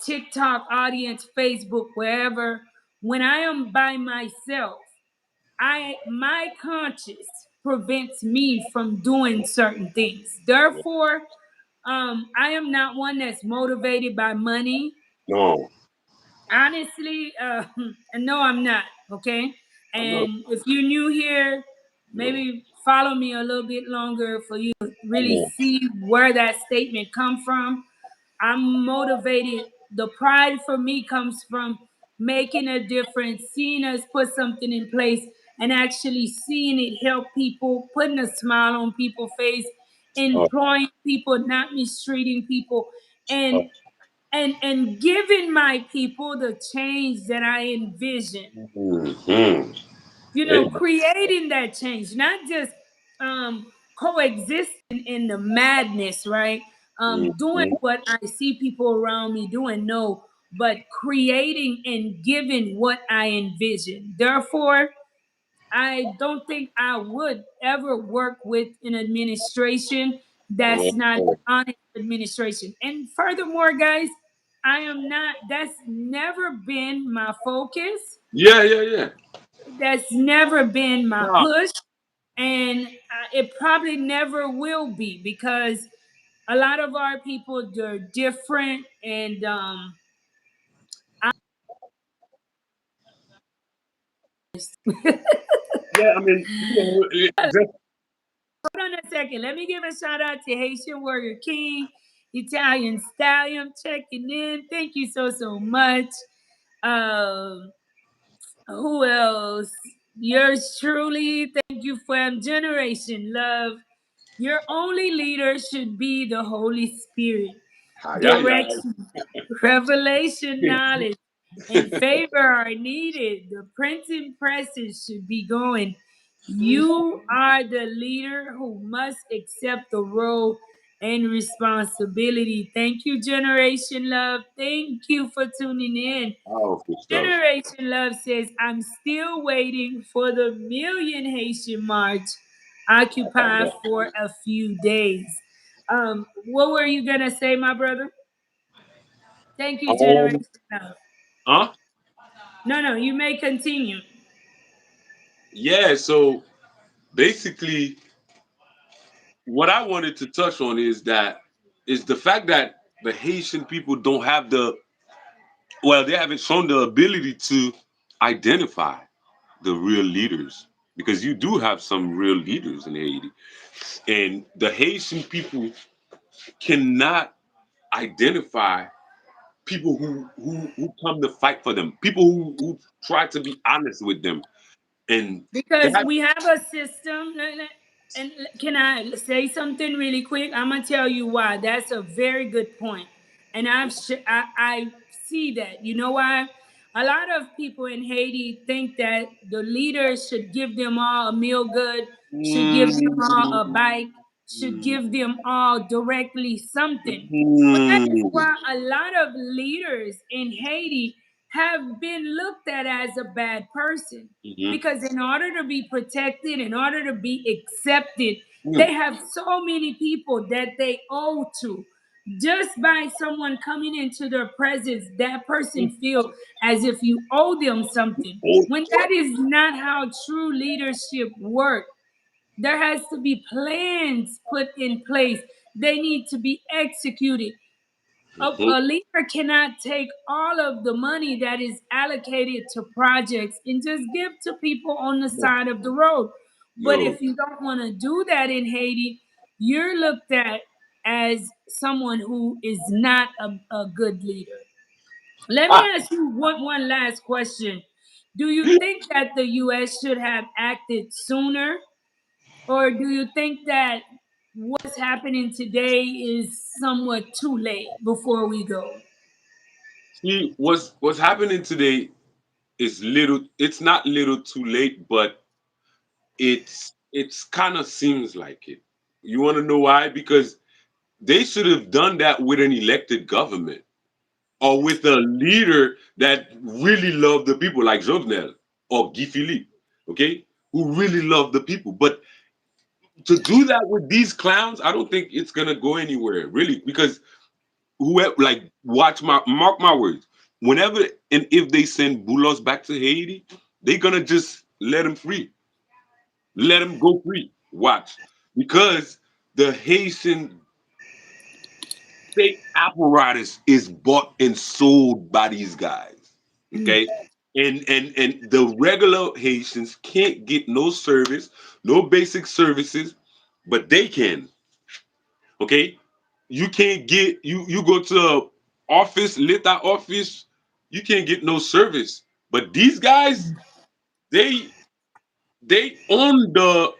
TikTok audience, Facebook, wherever, when I am by myself, I my conscience prevents me from doing certain things. Therefore, I am not one that's motivated by money. No, Honestly, no, I'm not. Okay, I know. and if you're new here, No, maybe follow me a little bit longer for you to I really know. see where that statement come from. I'm motivated. The pride for me comes from making a difference, seeing us put something in place, and actually seeing it help people, putting a smile on people's face, Tough, employing people, not mistreating people, tough. and and giving my people the change that I envision. Mhm. Amen. Creating that change, not just coexisting in the madness, right? Doing Mhm. what I see people around me doing, no, but creating and giving what I envision. Therefore, I don't think I would ever work with an administration that's not Oh. honest administration. And furthermore, guys, I am not, that's never been my focus. Yeah, yeah, yeah. That's never been my No. push. And it probably never will be because a lot of our people, they're different. And Yeah, I mean, just hold on a second. Let me give a shout out to Haitian Warrior King, Italian Stallion, checking in. Thank you so much. Um, who else? Yours truly. Thank you for generation love. Your only leader should be the Holy Spirit. Ay, ay, ay. direction, revelation, knowledge, and favor are needed. The printing presses should be going. You are the leader who must accept the role and responsibility. Thank you, Generation Love. Thank you for tuning in. Powerful stuff. Generation Love says, I'm still waiting for the Million Haitian March, occupy for a few days. What were you gonna say, my brother? Thank you, Um, Generation Love. huh? No, no, you may continue. Yeah, so basically what I wanted to touch on is the fact that the Haitian people don't have they haven't shown the ability to identify the real leaders, because you do have some real leaders in Haiti, and the Haitian people cannot identify people who come to fight for them, people who try to be honest with them, and Because that. we have a system. And can I say something really quick? I'm gonna tell you why. That's a very good point, and I see that. You know why? A lot of people in Haiti think that the leaders should give them all a meal good, should give them all a Mm, bike, should give them all directly something. But that is mm, why a lot of leaders in Haiti have been looked at as a bad person, mhm, because in order to be protected, in order to be accepted, mm, they have so many people that they owe to. Just by someone coming into their presence, that person mm. feel as if you owe them something, Oh, when that is not how true leadership works. There has to be plans put in place. They need to be executed. mhm. A leader cannot take all of the money that is allocated to projects and just give to people on the side of the road. But Yo, if you don't want to do that in Haiti, you're looked at as someone who is not a good leader. Let me ah, ask you one last question. Do you think that the U.S. should have acted sooner, or do you think that what's happening today is somewhat too late before we go? see, what's happening today is little. It's not little too late, but it's kind of seems like it. You want to know why? Because they should have done that with an elected government, or with a leader that really loved the people, like Jovenel or Guy Philippe, okay, who really loved the people. But to do that with these clowns, I don't think it's gonna go anywhere, really, because whoever, like, mark my words, whenever and if they send Boulos back to Haiti, they're gonna just let him free, let him go free. Watch, because the Haitian state apparatus is bought and sold by these guys. Okay. And the regular Haitians can't get no service, no basic services, but they can. Okay. You can't get you go to a office, Lita office, you can't get no service. But these guys, they they own the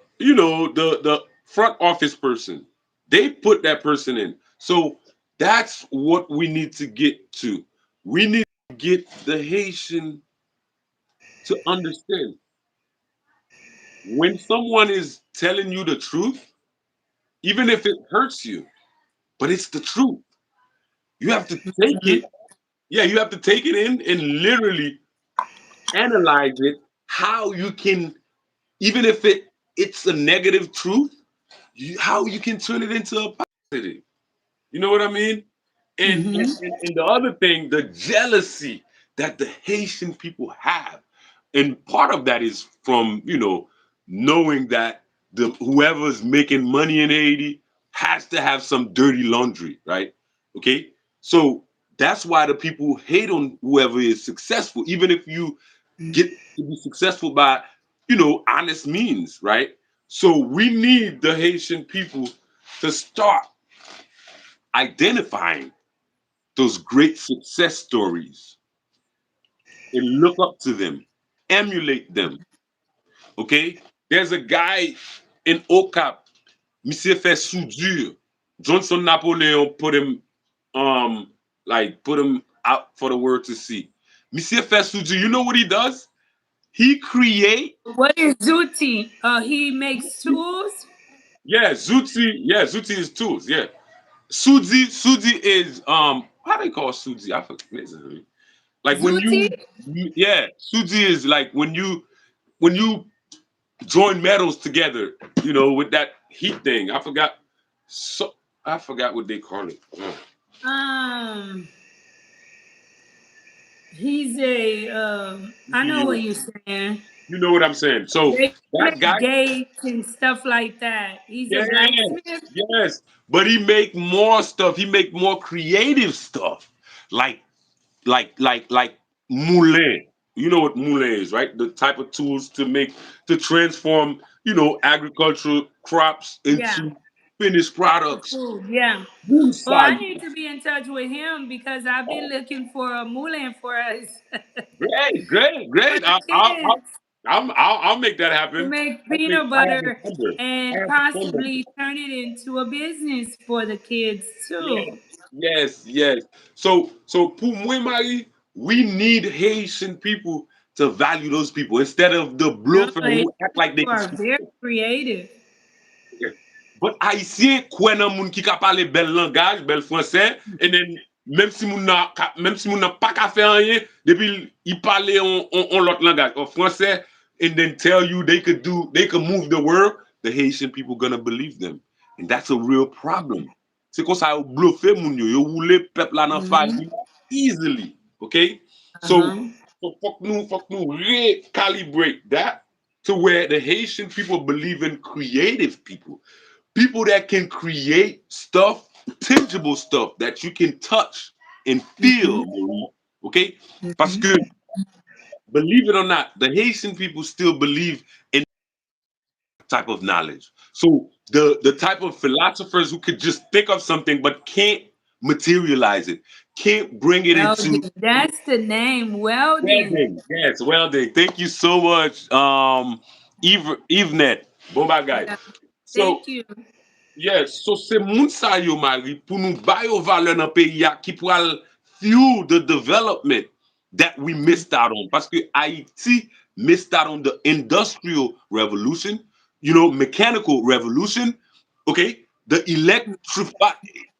front office person. They put that person in. So that's what we need to get to. We need to get the Haitian to understand, when someone is telling you the truth, even if it hurts you, but it's the truth, you have to take it. Yeah, you have to take it in and literally analyze it. How you can, even if it's a negative truth, how you can turn it into a positive. You know what I mean? And the other thing, the jealousy that the Haitian people have, and part of that is from knowing that the whoever's making money in Haiti has to have some dirty laundry, right? Okay, so that's why the people hate on whoever is successful, even if you get to be successful by honest means, right? So we need the Haitian people to start identifying those great success stories and look up to them, emulate them. Okay? There's a guy in OCAP, Monsieur fait soudure. Johnson Napoleon put him like put them out for the world to see. Monsieur Fesuji, you know what he does? He create. What is Zuti? He makes tools. Yeah, Zuti is tools. Yeah, Suji is how they call Suji? I forget. Like when Zuti? you, yeah, Suji is like when you join metals together, with that heat thing. So I forgot what they call it. Um, he's a. I know Yeah, what you're saying. you know what I'm saying. So They that guy, make gates and stuff like that. He's a yes, blacksmith. yes, but he make more stuff. He make more creative stuff, like like moulin. You know what moulin is, right? The type of tools to transform, agricultural crops Yeah, into finished for products. food. Yeah. Well, I Moonsai. need to be in touch with him because I've been looking for a moulin for us Great, great, for great. the kids I'll make that to happen. make I think peanut I have a butter number. I and have a number. possibly turn it into a business for the kids Yes, too. yes, yes. So pour moi, Marie, we need Haitian people to value those people instead of the No, bluffers Asian who act like they people can are speak. very creative. Yeah. But Haïtien, kwen nan moun ki ka pale bel langage, bel français, and then même si moun nan pa ka fe anyen, depuis il parle on l'autre langage, en français, and then tell you they could move the world, the Haitian people gonna believe them. And that's a real problem. C'est comme ça yo bluffe moun yo roule peuple la nan fay Mm-hmm. easily, okay? So, Uh-huh. so fuck nous recalibrate that to where the Haitian people believe in creative people. People that can create stuff, tangible stuff that you can touch and Mm-hmm. feel, Marie. Okay? Parce Mm-hmm. que, believe it or not, the Haitian people still believe in type of knowledge. So the type of philosophers who could just think of something but can't materialize it, can't bring it into Welding. That's the name. Welding. welding. Yes, welding. Thank you so much, Evenet. Bomba guy. Yeah. So Thank you. yes, so se moun sa yo mari pou nou bayo vale nan peyi ya ki pou al fuel the development that we missed out on. Parce que Haiti missed out on the industrial revolution, mechanical revolution, okay? The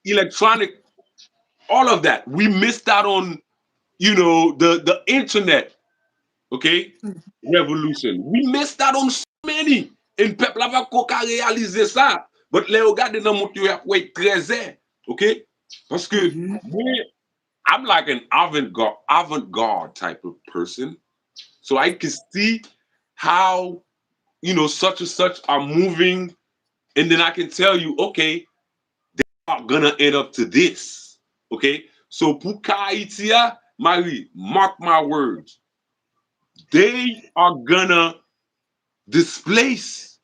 electronic, all of that. We missed out on, the internet, okay? Revolution. We missed out on so many. And peuple ava koka réaliser ça. But le yo gade nan moun yo ap wait 13 okay? Parce que Mm-hmm. I'm like an avant-garde type of person. So I can see how, such and such are moving. And then I can tell you, okay, are gonna end up to this. Okay? So pour Kaitia, Marie, mark my words. They are gonna displace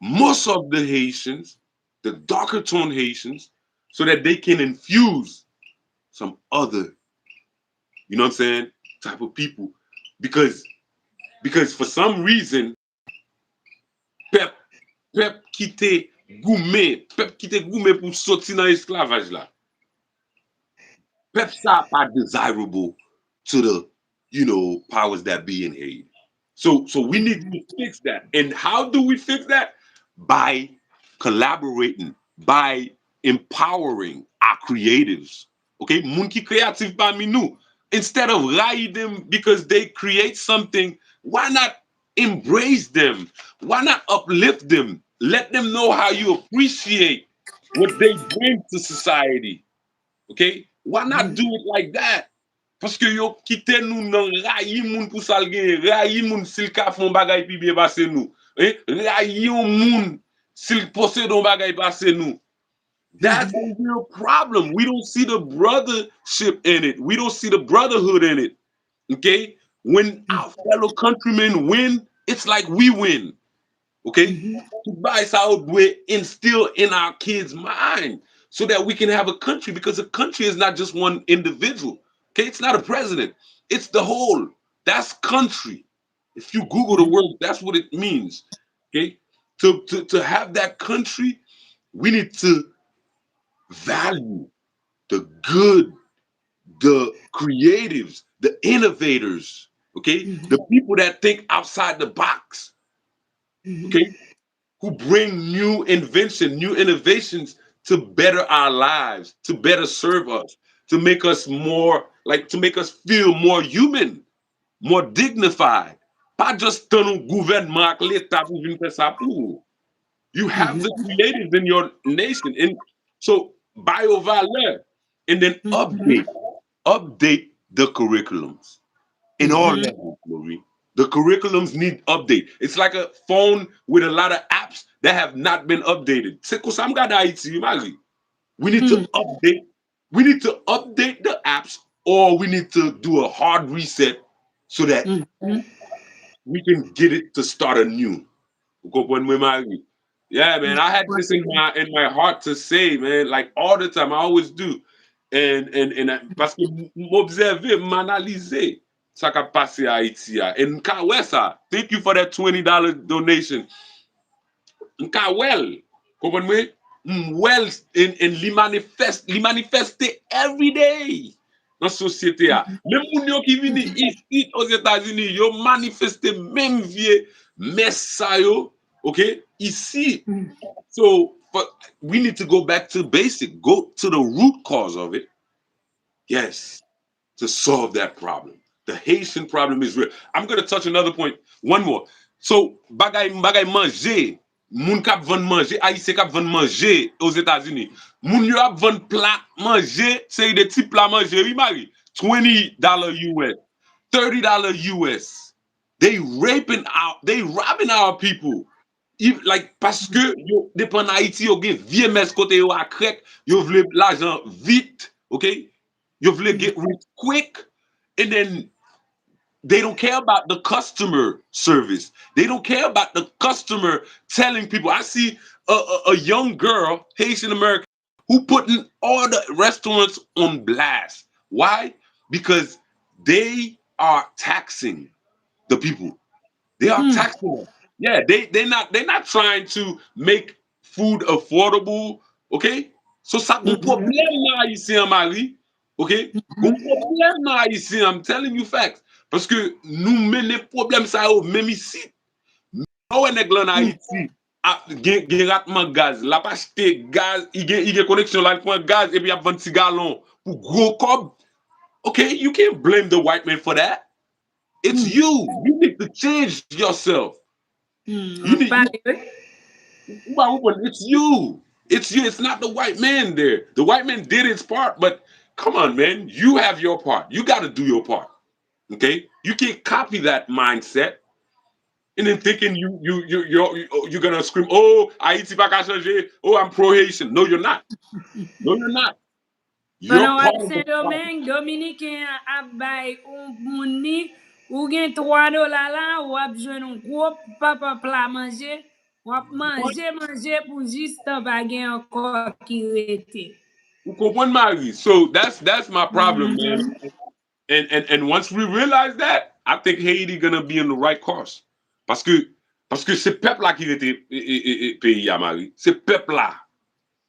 most of the Haitians, the darker tone Haitians, so that they can infuse some other, you know what I'm saying, type of people. Because for some reason, pep pep kite goume pour sortir dans l'esclavage là. Pep ça pas desirable to the, powers that be in Haiti. So we need to fix that. And how do we fix that? By collaborating, by empowering our creatives. Okay, moun ki creative parmi nous. Instead of rai them because they create something, why not embrace them? Why not uplift them? Let them know how you appreciate what they bring to society. Okay? Why not do it like that? Parce que yo kite nou nan rayi moun pou sal genye, rayi moun sil ka fon bagay pi bien pase nou. Rayi yon moun sil posedon bagay pase nou. That's a real problem. We don't see the brothership in it. We don't see the brotherhood in it. Okay? When our fellow countrymen win, it's like we win. Okay? Mm-hmm. To buy out we instill in our kids' mind so that we can have a country, because a country is not just one individual. Okay, it's not a president, it's the whole. That's country. If you Google the word, that's what it means. Okay, to have that country, we need to value. the good, the creatives, the innovators, okay, the people that think outside the box, okay, who bring new invention, new innovations to better our lives, to better serve us, to make us more, like, to make us feel more human, more dignified. Pas just ton gouvernement, l'État pour venir faire ça pour. You have the creatives in your nation. And so bio-valeur, and then update the curriculums in all levels, Marie. The curriculums need update. It's like a phone with a lot of apps that have not been updated. C'est comme ça, m'gade Haiti, Marie. We need to update. We need to update the apps, or we need to do a hard reset so that we can get it to start anew. Yeah, man. I had this in my heart to say, man, like all the time. I always do. Parce que m'observer, m'analyser ça qui a passé à Haïti. And ouais, ça. Thank you for that $20 donation. Nka well. Comprenez? Well, and li manifeste every day dans société. Même moun yo qui vini ici aux États-Unis, yo manifeste même vieux messa yo, okay? Ici. So, but we need to go back to basic, go to the root cause of it. Yes, to solve that problem. The Haitian problem is real. I'm going to touch another point. One more. So, bagay manger, moun kap van manger, Haïtien kap van manger aux États-Unis. Moun yo ap van plat manger, c'est des petits plats manger, oui, Marie. $20 US, $30 US. They robbing our people. Like, parce que yo depan Haïti, yo gen vie mes kote yo a krek, yo vle l'argent vite, okay? You have to get rich quick, and then they don't care about the customer service. They don't care about the customer telling people. I see a young girl, Haitian American, who putting all the restaurants on blast. Why? Because they are taxing the people. They are taxing them. Yeah, they're not trying to make food affordable. Okay, so ça gon problème là ici en Mali. Okay, gon problème là ici. I'm telling you facts. Parce que nous menons problème ça yo même ici. Nous nèg là en Haïti. Gen ratman gaz. La pa achete gaz, il gen connexion là, il prend gaz et puis il a 26 gallons pour gros cob. Okay, you can't blame the white man for that. It's you. You need to change yourself. You need it's you. It's you. It's not the white man there. The white man did his part, but come on, man. You have your part. You got to do your part. Okay? You can't copy that mindset and then thinking you're gonna scream, oh, Haiti pas qu'à changer. Oh, I'm pro-Haitian. No, you're not. No, you're not. You're Pendant part wap of the problem. Saint-Domingue, Dominicain ap bay ou moun ni, ou gen $3 la, ou ap jwen un gros papa plat manje, ou ap manje pou juste pa gen encore ki rete. One Mali. So that's my problem, man. And once we realize that, I think Haiti gonna be in the right course. Parce que c'est peuple là qui était pays à Mali. C'est peuple là.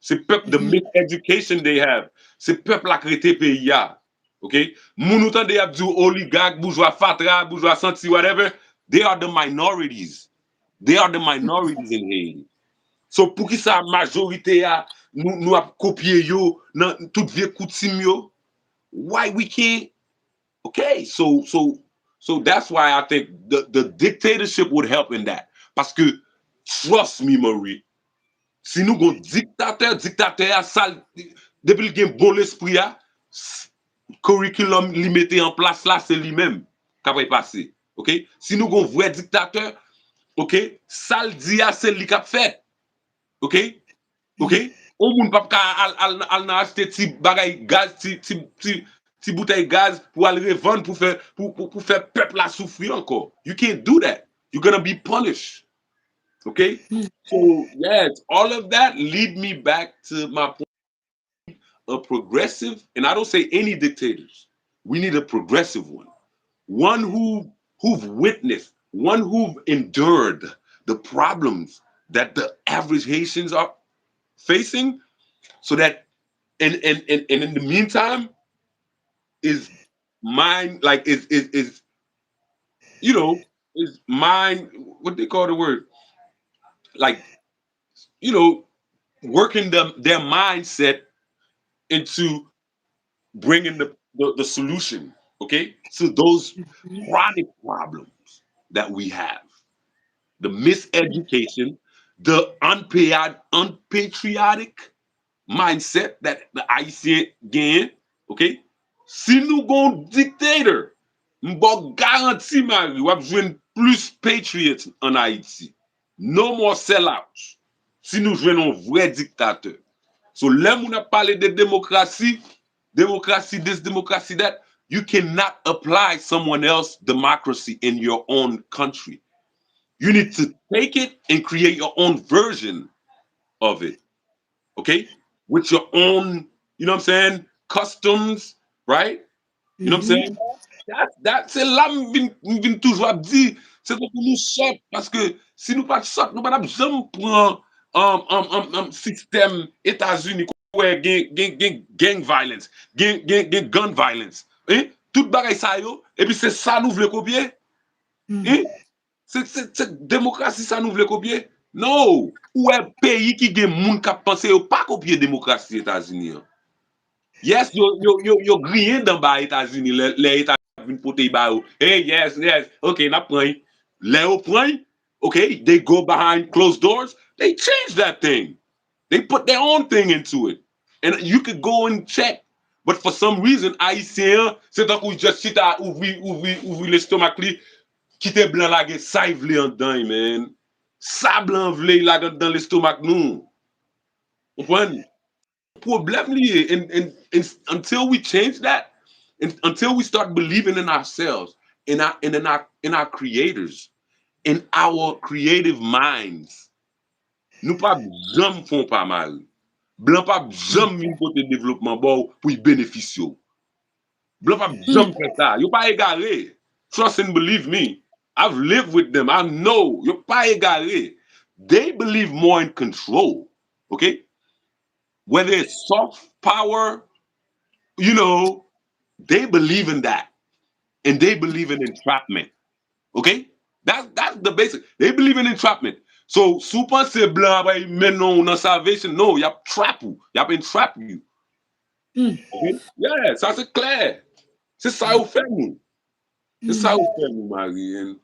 C'est peuple the miseducation they have. C'est peuple là qui était pays à. Okay? Moun outan they have do oligarch, bourgeois fatra, bourgeois senti, whatever. They are the minorities. They are the minorities in Haiti. So pour qui sa majorité a nous a copié yo dans toute vieux coutume yo? Why we can't? Okay, so that's why I think the dictatorship would help in that. Parce que trust me, Marie, si nous gon dictateur a sal depuis le gen bon l'esprit a curriculum li mette en place là, c'est lui-même qui va passer. OK? Si nous gon vrai dictateur, OK, sal di a c'est lui qui a fait. OK? OK? On moun pa ka al nan achete ti bagay gaz, ti bouteille gaz pour aller revendre pour faire peuple la souffrir encore. You can't do that. You're gonna be punished. Okay? So yes, all of that lead me back to my point of progressive, and I don't say any dictators. We need a progressive one who've witnessed, one who've endured the problems that the average Haitians are facing, so that And in the meantime, is mine like is you know is mine what they call the word like you know working their mindset into bringing the solution. Okay, so those chronic problems that we have, the miseducation, the unpatriotic mindset that the Haitian gain, okay? Si nous gon dictator, m'bo garanti mari, wap jwen plus patriots en Haïti. No more sellouts. Si nous jwen un vrai dictateur. So là moun a parlé de démocratie, démocratie this, démocratie that, you cannot apply someone else democracy in your own country. You need to take it and create your own version of it. Okay? With your own, you know what I'm saying, customs, right? You know what I'm Mhm. saying? C'est là m'vin toujours ap di, c'est pour nous sortir parce que si nous pas sortir, nous pas jamais prendre système États-Unis where gang violence, gun violence. Hein? Tout bagay ça yo, et puis c'est ça nous voulons copier. Mm. Hein? C'est démocratie ça nous voulons copier. Non, ou un pays qui gen moun k'ap pense yo pas copier démocratie États-Unis. Yes, yo grillé dans bas États-Unis, les États-Unis pour te ba yo. Hey, yes, yes. Okay, n'a prend. Les au prend. Okay, they go behind closed doors. They change that thing. They put their own thing into it. And you could go and check. But for some reason, Haïtien, c'est un coup just sit à ouvrir l'estomac li, quitter blanc la gen sa vle en dedans, man. Sa blanc vle la dans l'estomac nous. Comprendre? Problem lié. And until we change that, and until we start believing in ourselves, in our creators, in our creative minds, nous pas jamais font pas mal. Blanc pas jamais vin côté développement bon pour y bénéficier. Blanc pas jamais fait ça. Yo pas égaré. Trust and believe me. I've lived with them. I know. Yo pas égaré. They believe more in control. Okay? Whether it's soft power, you know, they believe in that. And they believe in entrapment. Okay? That's the basic. They believe in entrapment. So, sou pense blanc ba men non salvation, no, y a trap ou. Y a entrap you. Mm. Okay? Yeah, ça c'est clair. C'est ça ou fait nous. C'est ça ou fait nous, Marie. And,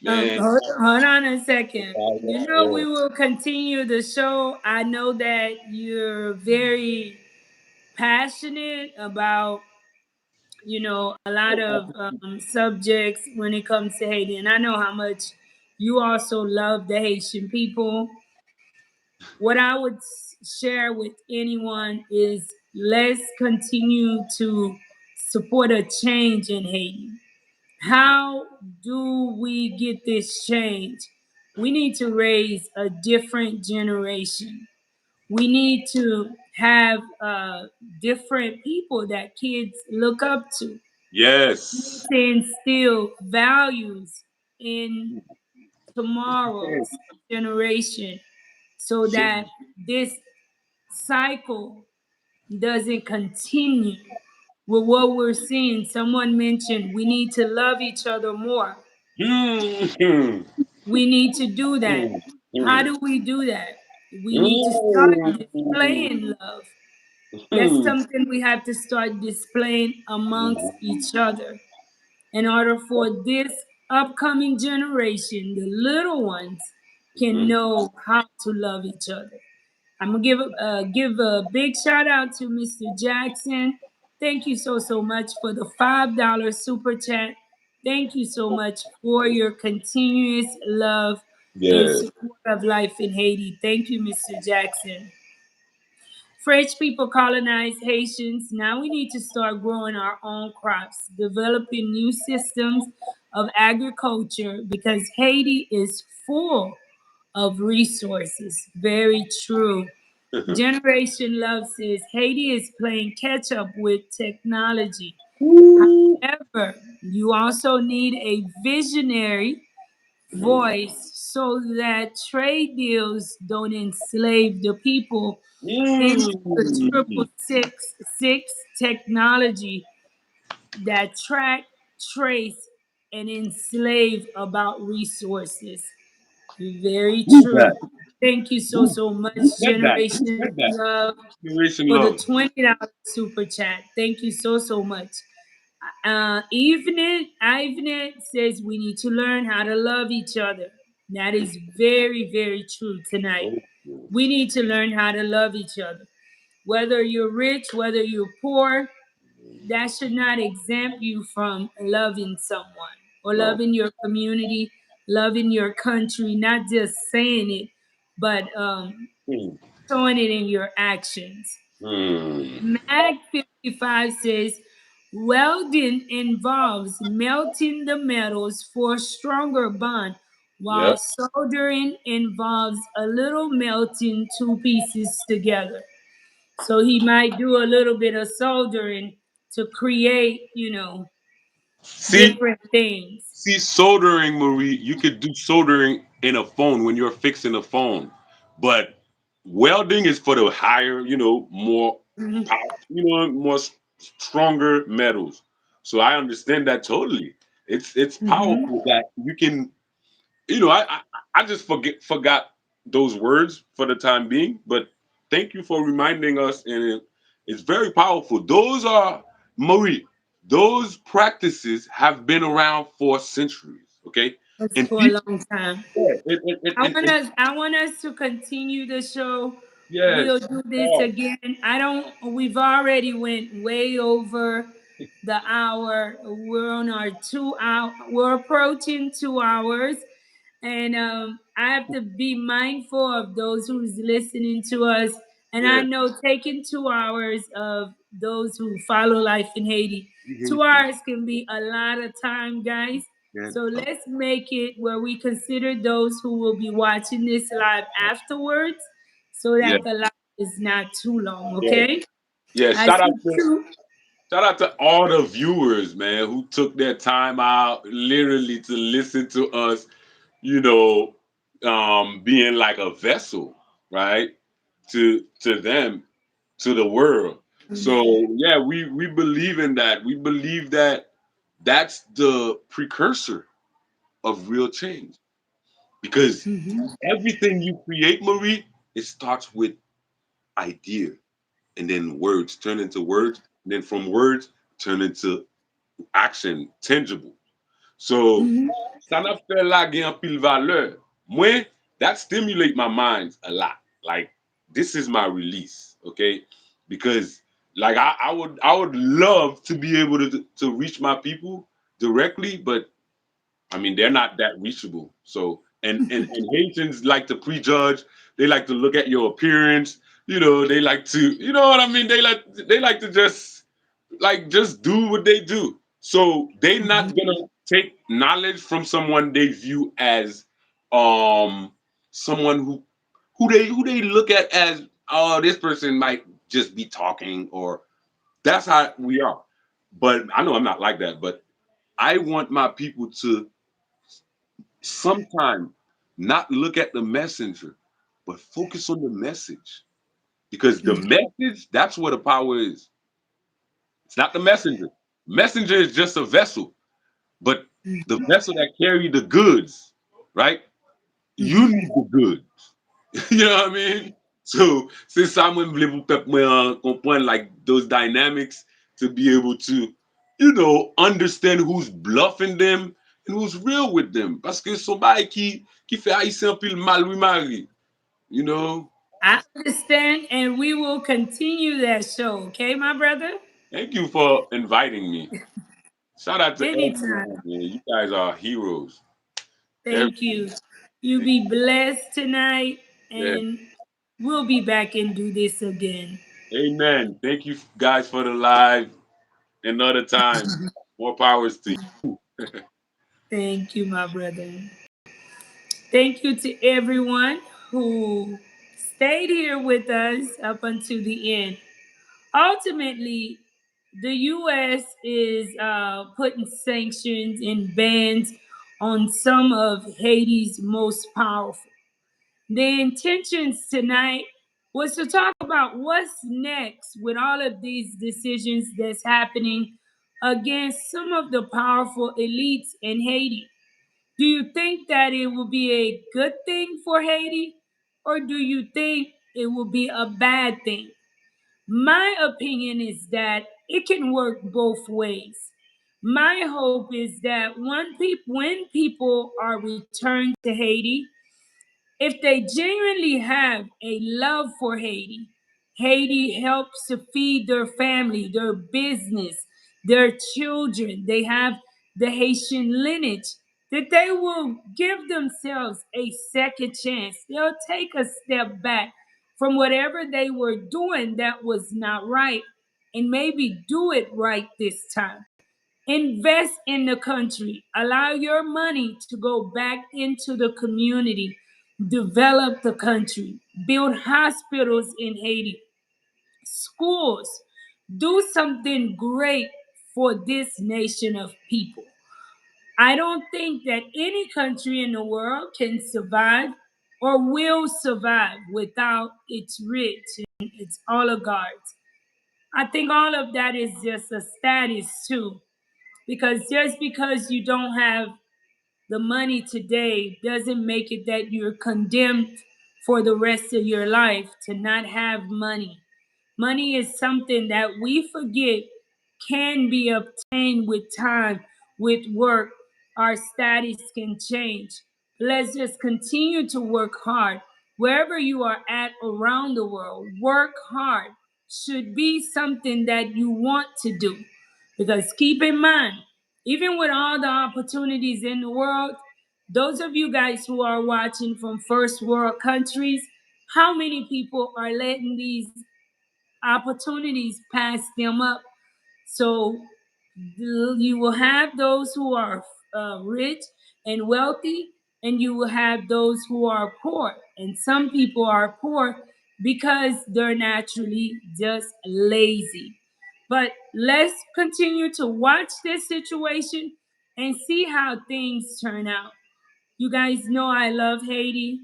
man, Hold on a second. You know, yeah. we will continue the show. I know that you're very passionate about, a lot of subjects when it comes to Haiti. And I know how much you also love the Haitian people. What I would share with anyone is let's continue to support a change in Haiti. How do we get this change? We need to raise a different generation. We need to have different people that kids look up to. We need Yes. to instill values in tomorrow's generation so that this cycle doesn't continue with what we're seeing. Someone mentioned we need to love each other more. Hmm. We need to do that. Hmm. How Hmm. do we do that? We need to start Hmm. displaying love. That's Hmm. something we have to start displaying amongst each other in order for this upcoming generation, the little ones, can Hmm. know how to love each other. I'm gonna give a big shout out to Mr. Jackson. Thank you so much for the $5 super chat. Thank you so much for your continuous love and Yes. support of life in Haiti. Thank you, Mr. Jackson. French people colonized Haitians. Now we need to start growing our own crops, developing new systems of agriculture because Haiti is full of resources. Very true. Generation Love says Haiti is playing catch up with technology. Woo. However, you also need a visionary voice so that trade deals don't enslave the people into the Mm. triple six technology that track, trace, and enslave about resources. Very Who's true. that? Thank you so Who, so much, who said that? Who Generation said that? Love, Generation for the love. $20 super chat. Thank you so so much. Evening says we need to learn how to love each other. That is very very true tonight. Oh, We need to learn how to love each other. Whether you're rich, whether you're poor, that should not exempt you from loving someone or no. loving your community, loving your country, not just saying it, but Hmm. showing it in your actions. Hmm. Mag 55 says welding involves melting the metals for a stronger bond, while Yep. soldering involves a little melting two pieces together. So he might do a little bit of soldering to create, See, different things. see, soldering, Marie. You could do soldering in a phone when you're fixing a phone, but welding is for the higher, more Mhm, power, more stronger metals. So I understand that totally. It's mhm. powerful that you can. I just forgot those words for the time being, but thank you for reminding us, and it's very powerful. Those are Marie. Those practices have been around for centuries. Okay, That's and for a people, long time. yeah, I want us to continue the show. yes, We'll do this oh, again. I don't we've already went way over the hour. We're on our 2 hour, we're approaching 2 hours. And I have to be mindful of those who's listening to us. And I yeah, know taking 2 hours of those who follow life in Haiti, two Haiti, hours can be a lot of time, guys. yeah, So let's make it where we consider those who will be watching this live afterwards, so yeah, that the live is not too long. yeah, Okay. yeah. I see two. Shout out to all the viewers, man, who took their time out literally to listen to us, you know, being like a vessel, right? To them, to the world. So yeah, we believe in that. We believe that that's the precursor of real change. Because Mhm. everything you create, Marie, it starts with idea. And then words turn into words. And then from words turn into action, tangible. So, Mhm. ça n'a fait la gen en pile valeur. Moi, that stimulate my mind a lot. Like, this is my release, okay? Because like I would love to be able to reach my people directly, but I mean they're not that reachable. So and Haitians like to prejudge, they like to look at your appearance, they like to, you know what I mean? They like to just do what they do. So they not gonna take knowledge from someone they view as um someone who they look at as, oh, this person might just be talking, or that's how we are. But I know I'm not like that, but I want my people to sometime not look at the messenger, but focus on the message. Because the message, that's where the power is. It's not the messenger. Messenger is just a vessel, but the vessel that carry the goods, right? You Mhm. need the goods. You know what I mean? So, since someone level pep comprehend like those dynamics to be able to, understand who's bluffing them and who's real with them. Parce que somebody qui fait haïtien pile mal lui mari, you know? I understand, and we will continue that show. Okay, my brother. Thank you for inviting me. Shout out to Anytime. everyone, man. You guys are heroes. Every, Thank you. You be blessed tonight, yeah. and we'll be back and do this again. Amen. Thank you guys for the live another time. More powers to you. Thank you, my brother. Thank you to everyone who stayed here with us up until the end. Ultimately, the U.S. is putting sanctions and bans on some of Haiti's most powerful. The intentions tonight was to talk about what's next with all of these decisions that's happening against some of the powerful elites in Haiti. Do you think that it will be a good thing for Haiti, or do you think it will be a bad thing? My opinion is that it can work both ways. My hope is that when people are returned to Haiti, if they genuinely have a love for Haiti, Haiti helps to feed their family, their business, their children. They have the Haitian lineage, that they will give themselves a second chance. They'll take a step back from whatever they were doing that was not right and maybe do it right this time. Invest in the country. Allow your money to go back into the community. Develop the country. Build hospitals in Haiti, schools. Do something great for this nation of people. I don't think that any country in the world can survive or will survive without its rich and its oligarchs. I think all of that is just a status too, because just because you don't have the money today doesn't make it that you're condemned for the rest of your life to not have money. Money is something that we forget can be obtained with time, with work. Our status can change. Let's just continue to work hard. Wherever you are at around the world, work hard should be something that you want to do. Because keep in mind, even with all the opportunities in the world, those of you guys who are watching from first world countries, how many people are letting these opportunities pass them up? So you will have those who are rich and wealthy, and you will have those who are poor. And some people are poor because they're naturally just lazy. But let's continue to watch this situation and see how things turn out. You guys know I love Haiti.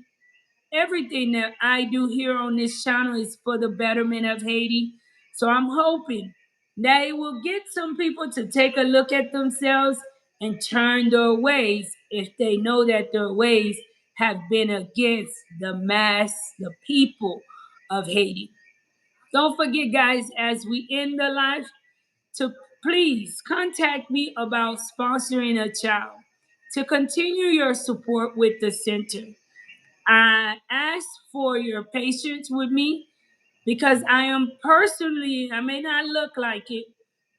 Everything that I do here on this channel is for the betterment of Haiti. So I'm hoping that it will get some people to take a look at themselves and turn their ways if they know that their ways have been against the mass, the people of Haiti. Don't forget, guys, as we end the live, to please contact me about sponsoring a child to continue your support with the center. I ask for your patience with me because I am personally, I may not look like it,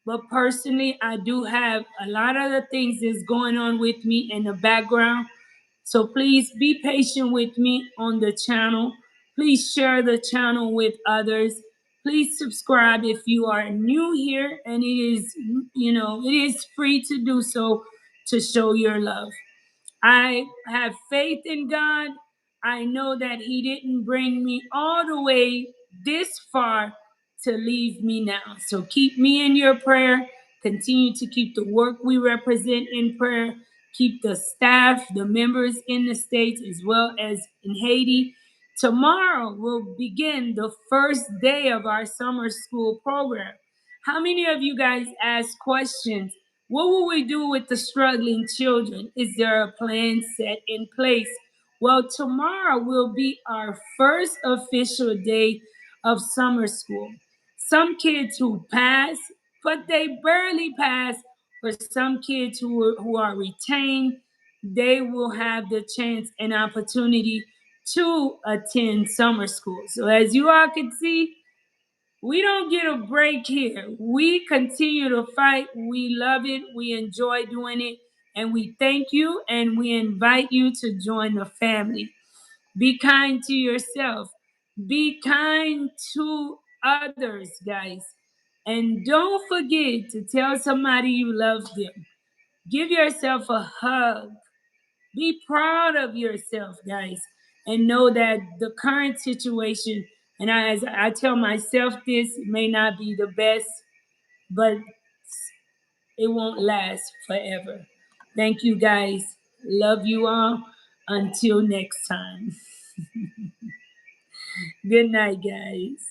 but personally, I do have a lot of the things that's going on with me in the background. So please be patient with me on the channel. Please share the channel with others. Please subscribe if you are new here, and it is free to do so to show your love. I have faith in God. I know that He didn't bring me all the way this far to leave me now. So keep me in your prayer. Continue to keep the work we represent in prayer. Keep the staff, the members in the States, as well as in Haiti. Tomorrow will begin the first day of our summer school program. How many of you guys ask questions? What will we do with the struggling children? Is there a plan set in place? Well, tomorrow will be our first official day of summer school. Some kids who pass, but they barely pass, for some kids who are retained, they will have the chance and opportunity to attend summer school. So as you all can see, we don't get a break here. We continue to fight. We love it. We enjoy doing it. And we thank you and we invite you to join the family. Be kind to yourself. Be kind to others, guys. And don't forget to tell somebody you love them. Give yourself a hug. Be proud of yourself, guys, and know that the current situation, and as I tell myself this, may not be the best, but it won't last forever. Thank you, guys. Love you all. Until next time. Good night, guys.